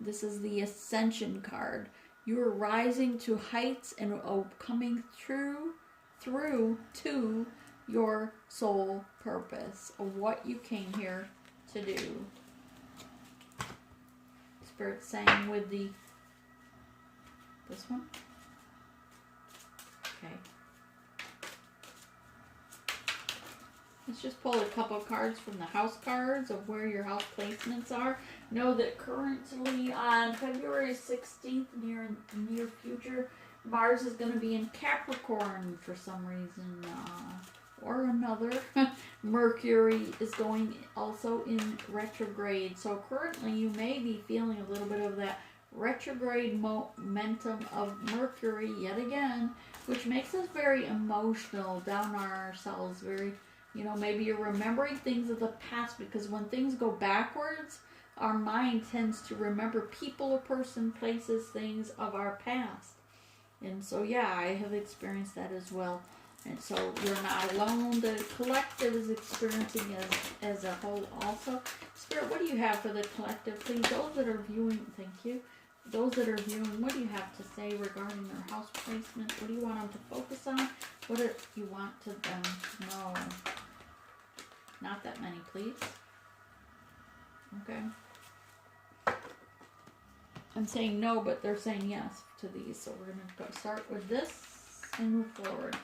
[SPEAKER 1] This is the Ascension card. You are rising to heights and coming through to your soul purpose of what you came here to do. Spirit saying with this one. Okay. Let's just pull a couple cards from the house cards of where your house placements are. Know that currently on February 16th, near future, Mars is going to be in Capricorn for some reason. or another. Mercury is going also in retrograde. So currently you may be feeling a little bit of that retrograde momentum of Mercury yet again, which makes us very emotional, down on ourselves, very, maybe you're remembering things of the past, because when things go backwards, our mind tends to remember people, a person, places, things of our past. And so, yeah, I have experienced that as well. And so you're not alone. The collective is experiencing as a whole also. Spirit, what do you have for the collective, please? Those that are viewing, thank you. Those that are viewing, what do you have to say regarding their house placement? What do you want them to focus on? What do you want them to know? Not that many, please. Okay. I'm saying no, but they're saying yes to these. So we're going to start with this and move forward.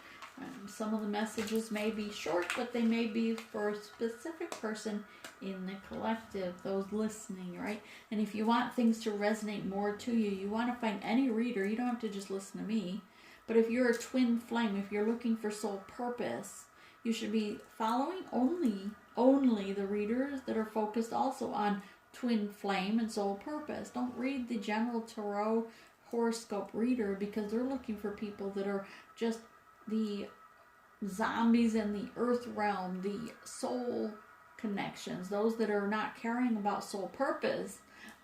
[SPEAKER 1] Some of the messages may be short, but they may be for a specific person in the collective, those listening, right? And if you want things to resonate more to you, you want to find any reader. You don't have to just listen to me. But if you're a twin flame, if you're looking for soul purpose, you should be following only the readers that are focused also on twin flame and soul purpose. Don't read the general tarot horoscope reader, because they're looking for people that are just the zombies in the earth realm, the soul connections, those that are not caring about soul purpose,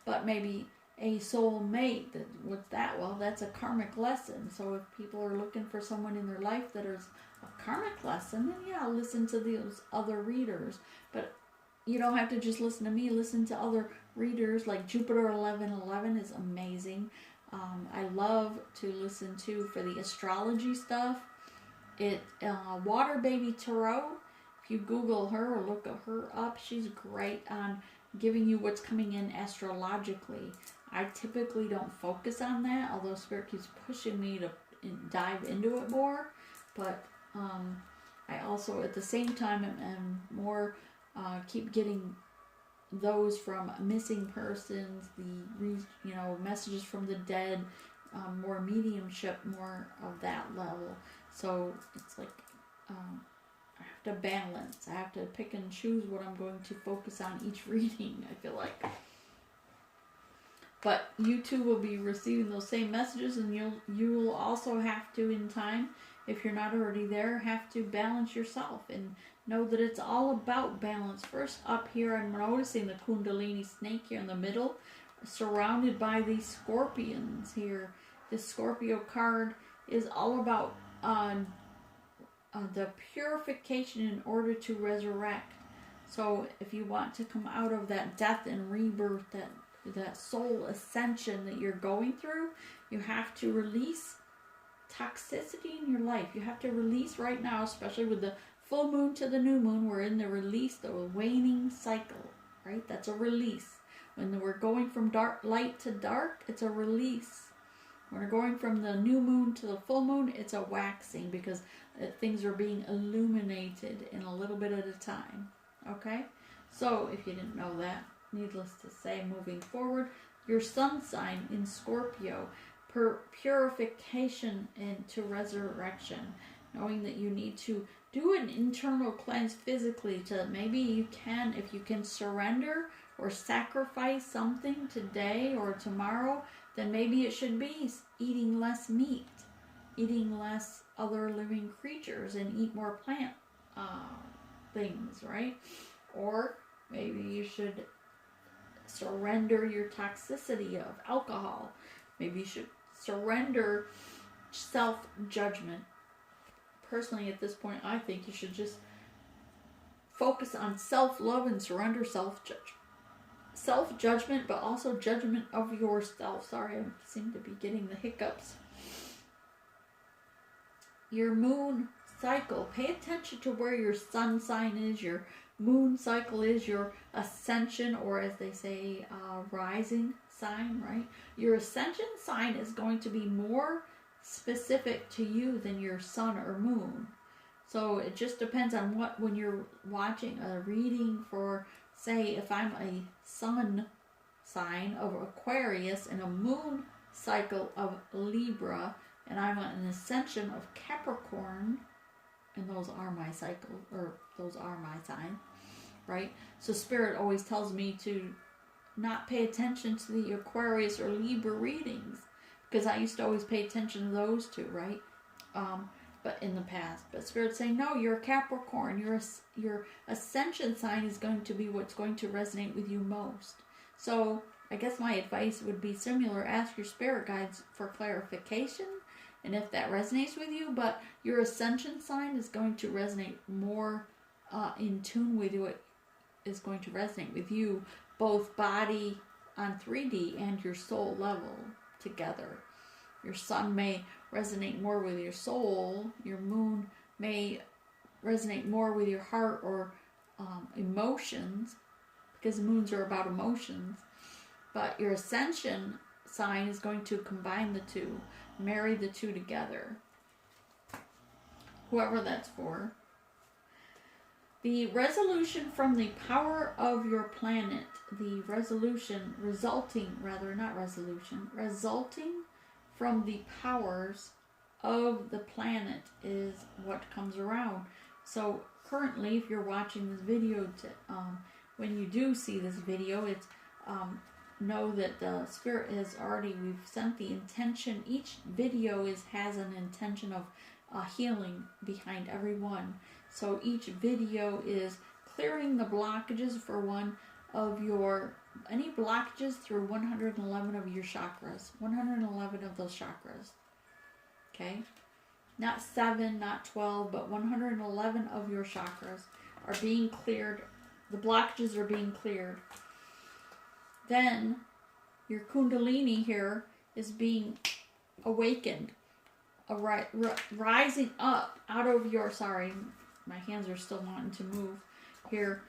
[SPEAKER 1] but maybe a soul mate. What's that? Well, that's a karmic lesson. So if people are looking for someone in their life that is a karmic lesson, then yeah, listen to those other readers. But you don't have to just listen to me. Listen to other readers, like Jupiter 1111 is amazing. I love to listen to for the astrology stuff. Water Baby Tarot. If you Google her or look her up, she's great on giving you what's coming in astrologically. I typically don't focus on that, although Spirit keeps pushing me to dive into it more. But I also, at the same time, am more keep getting those from missing persons, the messages from the dead, more mediumship, more of that level. So it's like I have to balance. I have to pick and choose what I'm going to focus on each reading, I feel like. But you too will be receiving those same messages, and you will also have to, in time, if you're not already there, have to balance yourself and know that it's all about balance. First, up here, I'm noticing the Kundalini snake here in the middle, surrounded by these scorpions here. This Scorpio card is all about the purification in order to resurrect. So if you want to come out of that death and rebirth, that soul ascension that you're going through, you have to release toxicity in your life. You have to release right now, especially with the full moon to the new moon. We're in the release, the waning cycle, right? That's a release. When we're going from light to dark, it's a release. When we're going from the new moon to the full moon, it's a waxing, because things are being illuminated in a little bit at a time. Okay? So, if you didn't know that, needless to say, moving forward, your sun sign in Scorpio, purification into resurrection, knowing that you need to do an internal cleanse physically to maybe you can, if you can surrender or sacrifice something today or tomorrow, then maybe it should be eating less meat, eating less other living creatures, and eat more plant things, right? Or maybe you should surrender your toxicity of alcohol. Maybe you should surrender self-judgment. Personally, at this point, I think you should just focus on self-love and surrender self-judgment, but also judgment of yourself. Sorry, I seem to be getting the hiccups. Your moon cycle. Pay attention to where your sun sign is, your moon cycle is, your ascension, or as they say, rising sign, right? Your ascension sign is going to be more specific to you than your sun or moon. So it just depends on when you're watching a reading for, say, if I'm a sun sign of Aquarius and a moon cycle of Libra, and I'm an ascension of Capricorn, and those are my cycle, or those are my sign, right? So Spirit always tells me to not pay attention to the Aquarius or Libra readings, because I used to always pay attention to those two, right? But in the past, but Spirit's saying, no, you're a Capricorn. Your ascension sign is going to be what's going to resonate with you most. So I guess my advice would be similar. Ask your spirit guides for clarification, and if that resonates with you, but your ascension sign is going to resonate more in tune with what is going to resonate with you, both body on 3D and your soul level together. Your sun may resonate more with your soul. Your moon may resonate more with your heart or emotions, because the moons are about emotions. But your ascension sign is going to combine the two, marry the two together. Whoever that's for. The resolution from the power of your planet, the resolution resulting from the powers of the planet is what comes around. So currently, if you're watching this video, when you do see this video, it's know that the Spirit has already, we've sent the intention. Each video has an intention of healing behind every one. So each video is clearing the blockages for any blockages through 111 of your chakras. 111 of those chakras. Okay? Not 7, not 12, but 111 of your chakras are being cleared. The blockages are being cleared. Then your Kundalini here is being awakened. Rising up out of your, sorry, my hands are still wanting to move here.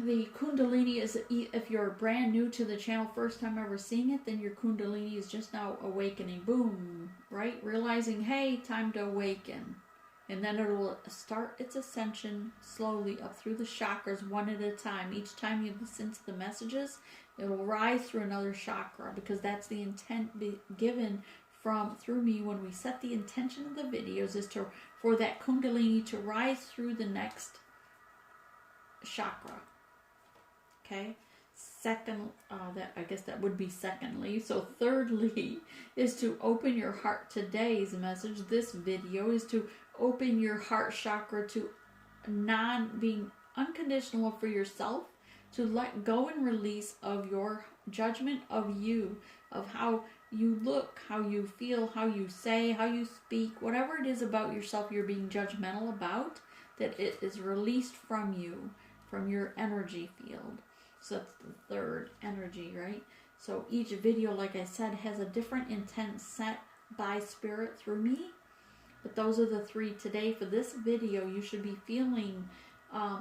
[SPEAKER 1] The Kundalini is, if you're brand new to the channel, first time ever seeing it, then your Kundalini is just now awakening. Boom, right? Realizing, hey, time to awaken. And then it will start its ascension slowly up through the chakras, one at a time. Each time you listen to the messages, it will rise through another chakra, because that's the intent given through me when we set the intention of the videos, is for that Kundalini to rise through the next chakra. Okay? Second, I guess that would be secondly. So thirdly is to open your heart. Today's message, this video, is to open your heart chakra to being unconditional for yourself, to let go and release of your judgment of you, of how you look, how you feel, how you say, how you speak, whatever it is about yourself you're being judgmental about, that it is released from you, from your energy field. So that's the third energy, right? So each video, like I said, has a different intent set by Spirit through me. But those are the three today. For this video, you should be feeling,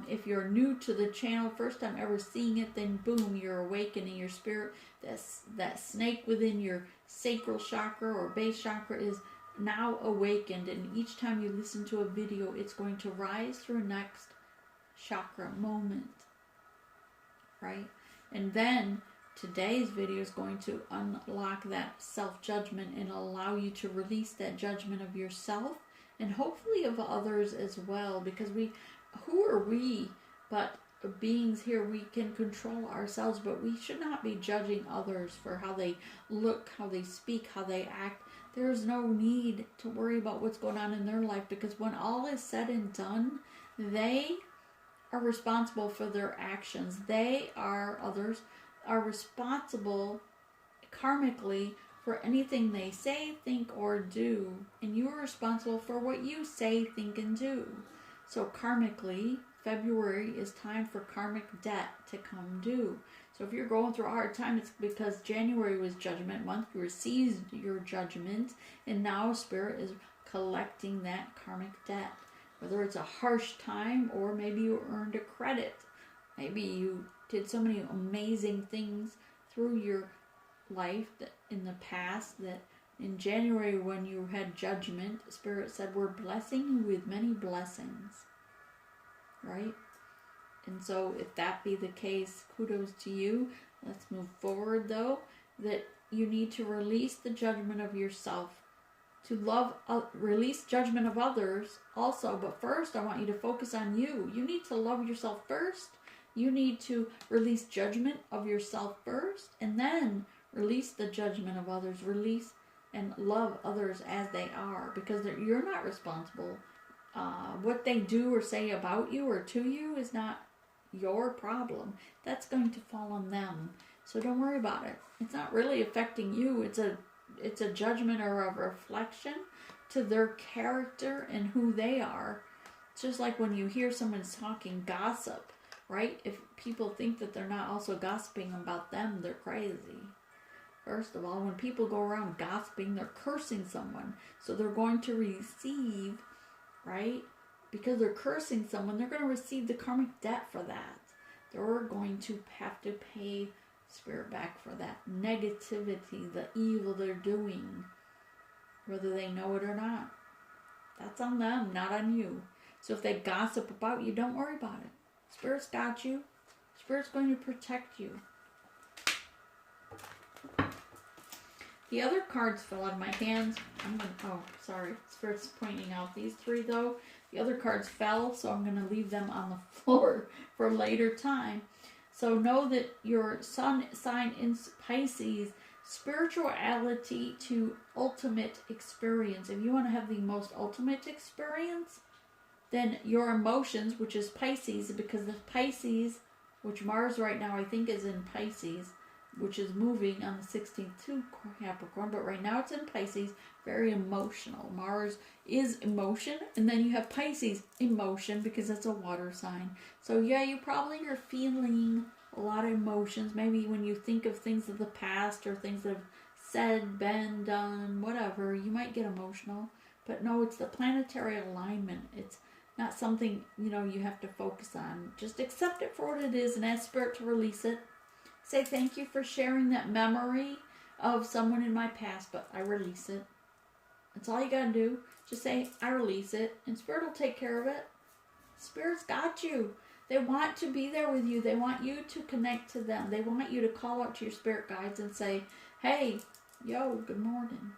[SPEAKER 1] if you're new to the channel, first time ever seeing it, then boom, you're awakening your spirit. That snake within your sacral chakra or base chakra is now awakened. And each time you listen to a video, it's going to rise through a next chakra moment. Right? And then today's video is going to unlock that self-judgment and allow you to release that judgment of yourself and hopefully of others as well, because who are we but beings here? We can control ourselves, but we should not be judging others for how they look, how they speak, how they act. There's no need to worry about what's going on in their life, because when all is said and done, they are responsible for their actions. Others are responsible karmically for anything they say, think, or do. And you are responsible for what you say, think, and do. So karmically, February is time for karmic debt to come due. So if you're going through a hard time, it's because January was judgment month. You received your judgment, and now Spirit is collecting that karmic debt. Whether it's a harsh time or maybe you earned a credit. Maybe you did so many amazing things through your life that in the past that in January when you had judgment, Spirit said, we're blessing you with many blessings. Right? And so if that be the case, kudos to you. Let's move forward though, that you need to release the judgment of yourself to love, release judgment of others also. But first, I want you to focus on you. You need to love yourself first. You need to release judgment of yourself first, and then release the judgment of others. Release and love others as they are, because you're not responsible. What they do or say about you or to you is not your problem. That's going to fall on them. So don't worry about it. It's not really affecting you. It's a judgment or a reflection to their character and who they are. It's just like when you hear someone talking gossip, right? If people think that they're not also gossiping about them, they're crazy. First of all, when people go around gossiping, they're cursing someone. So they're going to receive, right? Because they're cursing someone, they're going to receive the karmic debt for that. They're going to have to pay Spirit back for that negativity, the evil they're doing, whether they know it or not. That's on them, not on you. So if they gossip about you, don't worry about it. Spirit's got you. Spirit's going to protect you. The other cards fell out of my hands. Spirit's pointing out these three though. The other cards fell, so I'm going to leave them on the floor for a later time. So know that your sun sign in Pisces, spirituality to ultimate experience. If you want to have the most ultimate experience, then your emotions, which is Pisces, because the Pisces, which Mars right now I think is in Pisces, which is moving on the 16th to Capricorn, but right now it's in Pisces, very emotional. Mars is emotion, and then you have Pisces, emotion, because that's a water sign. So yeah, you probably are feeling a lot of emotions, maybe when you think of things of the past or things that have said, been, done, whatever, you might get emotional. But no, it's the planetary alignment. It's not something, you have to focus on. Just accept it for what it is and ask Spirit to release it. Say thank you for sharing that memory of someone in my past, but I release it. That's all you gotta do. Just say, I release it, and Spirit will take care of it. Spirit's got you. They want to be there with you. They want you to connect to them. They want you to call out to your spirit guides and say, hey, yo, good morning.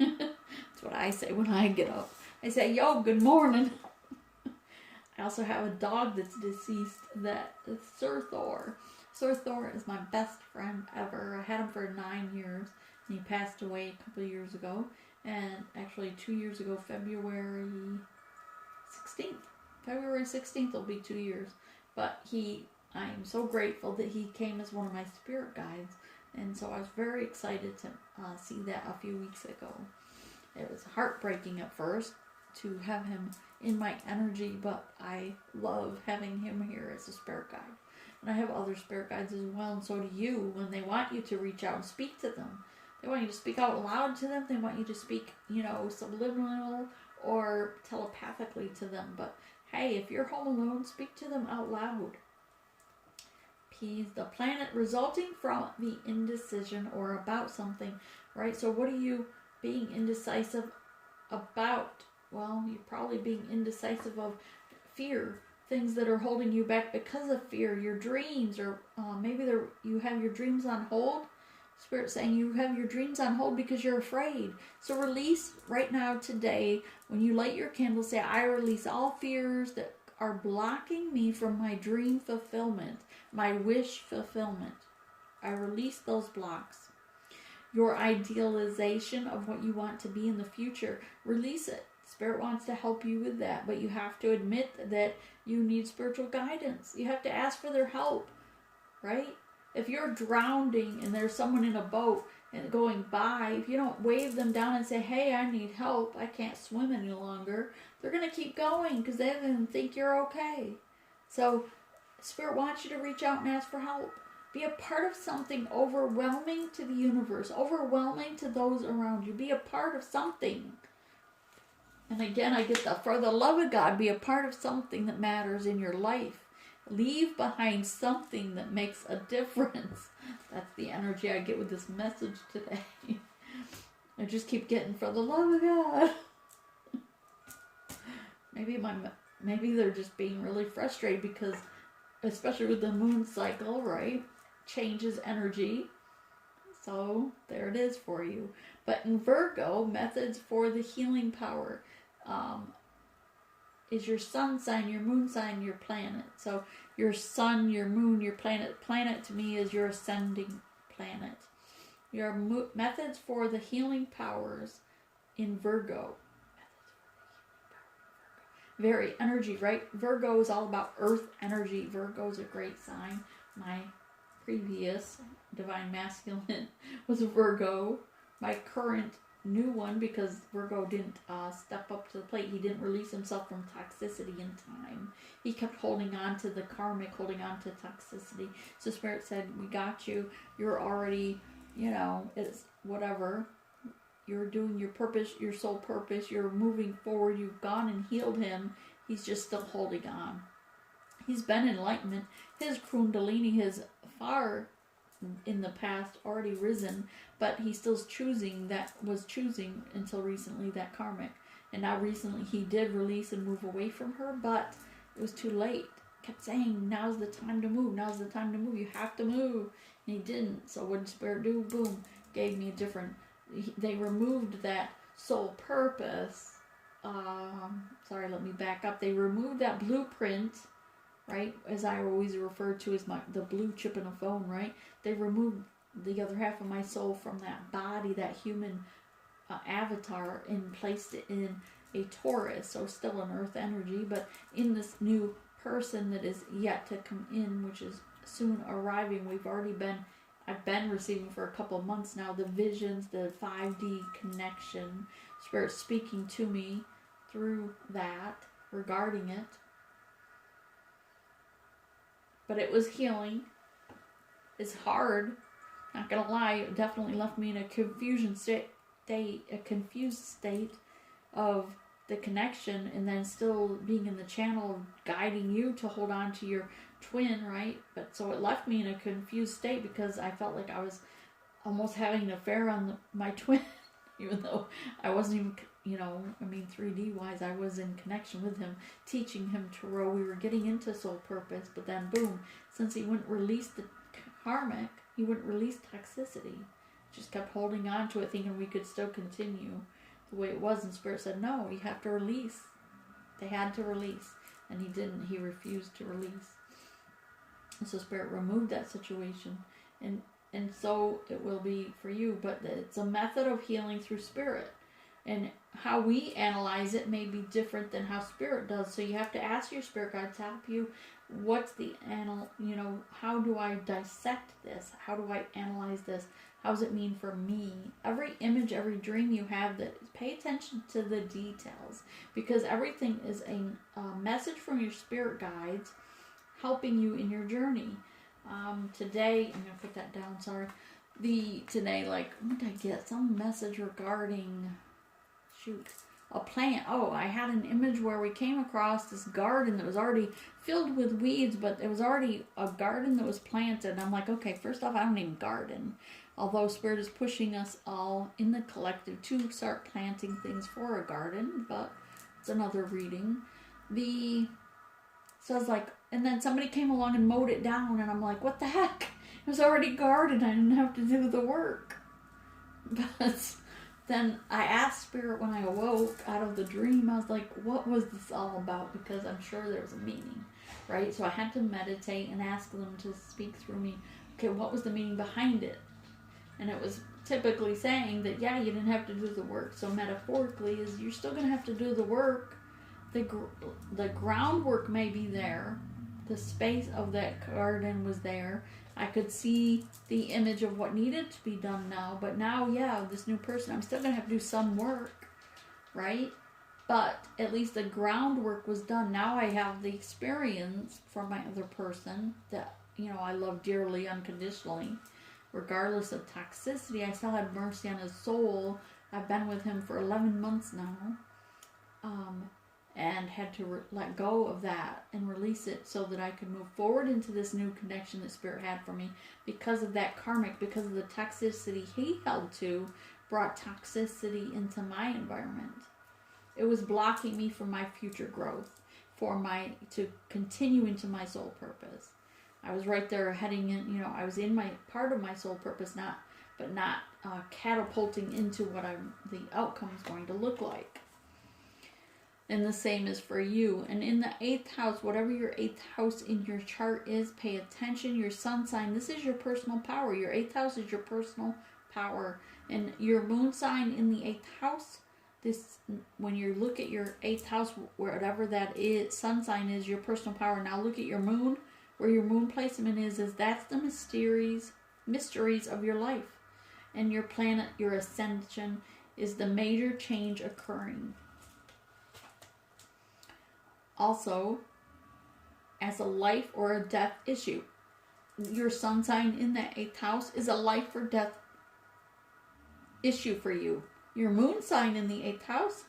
[SPEAKER 1] That's what I say when I get up. I say, yo, good morning. I also have a dog that's deceased, that is Sir Thor. Sir Thor is my best friend ever. I had him for 9 years, and he passed away a couple of years ago. And actually 2 years ago, February 16th. February 16th will be 2 years. But I'm so grateful that he came as one of my spirit guides. And so I was very excited to see that a few weeks ago. It was heartbreaking at first to have him in my energy, but I love having him here as a spirit guide. And I have other spirit guides as well, and so do you, when they want you to reach out and speak to them. They want you to speak out loud to them. They want you to speak, subliminal or telepathically to them. But hey, if you're home alone, speak to them out loud. P, the planet resulting from the indecision or about something, right? So what are you being indecisive about? Well, you're probably being indecisive of fear. Things that are holding you back because of fear. Your dreams, or maybe you have your dreams on hold. Spirit saying you have your dreams on hold because you're afraid. So release right now, today, when you light your candle, say, I release all fears that are blocking me from my dream fulfillment, my wish fulfillment. I release those blocks. Your idealization of what you want to be in the future, release it. Spirit wants to help you with that, but you have to admit that you need spiritual guidance. You have to ask for their help, right? If you're drowning and there's someone in a boat and going by, if you don't wave them down and say, hey, I need help, I can't swim any longer, they're going to keep going because they didn't think you're okay. So Spirit wants you to reach out and ask for help. Be a part of something overwhelming to the universe, overwhelming to those around you. Be a part of something. And again, I get that for the love of God, be a part of something that matters in your life. Leave behind something that makes a difference. That's the energy I get with this message today. I just keep getting for the love of God. Maybe they're just being really frustrated because, especially with the moon cycle, right? Changes energy. So there it is for you. But in Virgo, methods for the healing power is your sun sign, your moon sign, your planet. So your sun, your moon, your planet. Planet to me is your ascending planet. Your methods for the healing powers in Virgo. Very energy, right? Virgo is all about earth energy. Virgo is a great sign. My previous divine masculine was a Virgo. My current new one, because Virgo didn't step up to the plate. He didn't release himself from toxicity in time. He kept holding on to the karmic, holding on to toxicity. So Spirit said, we got you. You're already, it's whatever. You're doing your purpose, your soul purpose. You're moving forward. You've gone and healed him. He's just still holding on. He's been enlightenment. His Kundalini has far in the past already risen, but he still was choosing until recently that karmic. And now recently he did release and move away from her, but it was too late. Kept saying, now's the time to move. Now's the time to move. You have to move. And he didn't. So what did Spirit do? Boom. Gave me a different... They removed that soul purpose. Let me back up. They removed that blueprint, right? As I always refer to as the blue chip in a phone, right? They removed the other half of my soul from that body, that human avatar, and placed it in a Taurus, so still an earth energy, but in this new person that is yet to come in, which is soon arriving. I've been receiving for a couple of months now the visions, the 5D connection, Spirit speaking to me through that, regarding it. But it was healing. It's hard, not gonna lie. It definitely left me in a confused state of the connection, and then still being in the channel of guiding you to hold on to your twin, right? But so it left me in a confused state because I felt like I was almost having an affair on my twin, even though I wasn't even, 3D wise, I was in connection with him, teaching him tarot. We were getting into soul purpose, but then boom, since he wouldn't release the karmic, he wouldn't release toxicity, just kept holding on to it, thinking we could still continue the way it was, and Spirit said, no, you have to release. They had to release, and he didn't. He refused to release. And so Spirit removed that situation, and so it will be for you, but it's a method of healing through Spirit, and how we analyze it may be different than how Spirit does, so you have to ask your Spirit guide to help you. What's the how do I dissect this? How do I analyze this? How does it mean for me? Every image, every dream you have, pay attention to the details, because everything is a message from your Spirit guides helping you in your journey. Today, I'm going to put that down, sorry. Today, what did I get? Some message regarding, a plant. Oh, I had an image where we came across this garden that was already filled with weeds, but it was already a garden that was planted. And I'm like, okay, first off, I don't even garden. Although Spirit is pushing us all in the collective to start planting things for a garden, but it's another reading. And then somebody came along and mowed it down, and I'm like, what the heck? It was already garden. I didn't have to do the work. But then I asked Spirit when I awoke out of the dream, I was like, what was this all about? Because I'm sure there was a meaning, right? So I had to meditate and ask them to speak through me. Okay, what was the meaning behind it? And it was typically saying that, yeah, you didn't have to do the work. So metaphorically is you're still going to have to do the work. The groundwork may be there. The space of that garden was there. I could see the image of what needed to be done now. But now, yeah, this new person, I'm still going to have to do some work, right? But at least the groundwork was done. Now I have the experience from my other person that, I love dearly, unconditionally. Regardless of toxicity, I still had mercy on his soul. I've been with him for 11 months now. And had to let go of that and release it so that I could move forward into this new connection that Spirit had for me. Because of that karmic, because of the toxicity he held to, brought toxicity into my environment. It was blocking me from my future growth, to continue into my soul purpose. I was right there heading in, I was in my part of my soul purpose, not but not catapulting into what the outcome is going to look like. And the same is for you. And in the 8th house, whatever your 8th house in your chart is, pay attention. Your sun sign, this is your personal power. Your 8th house is your personal power. And your moon sign in the 8th house, this, when you look at your 8th house, whatever that is, sun sign is your personal power. Now look at your moon, where your moon placement is that's the mysteries of your life. And your planet, your ascension, is the major change occurring. Also, as a life or a death issue, your sun sign in that 8th house is a life or death issue for you. Your moon sign in the 8th house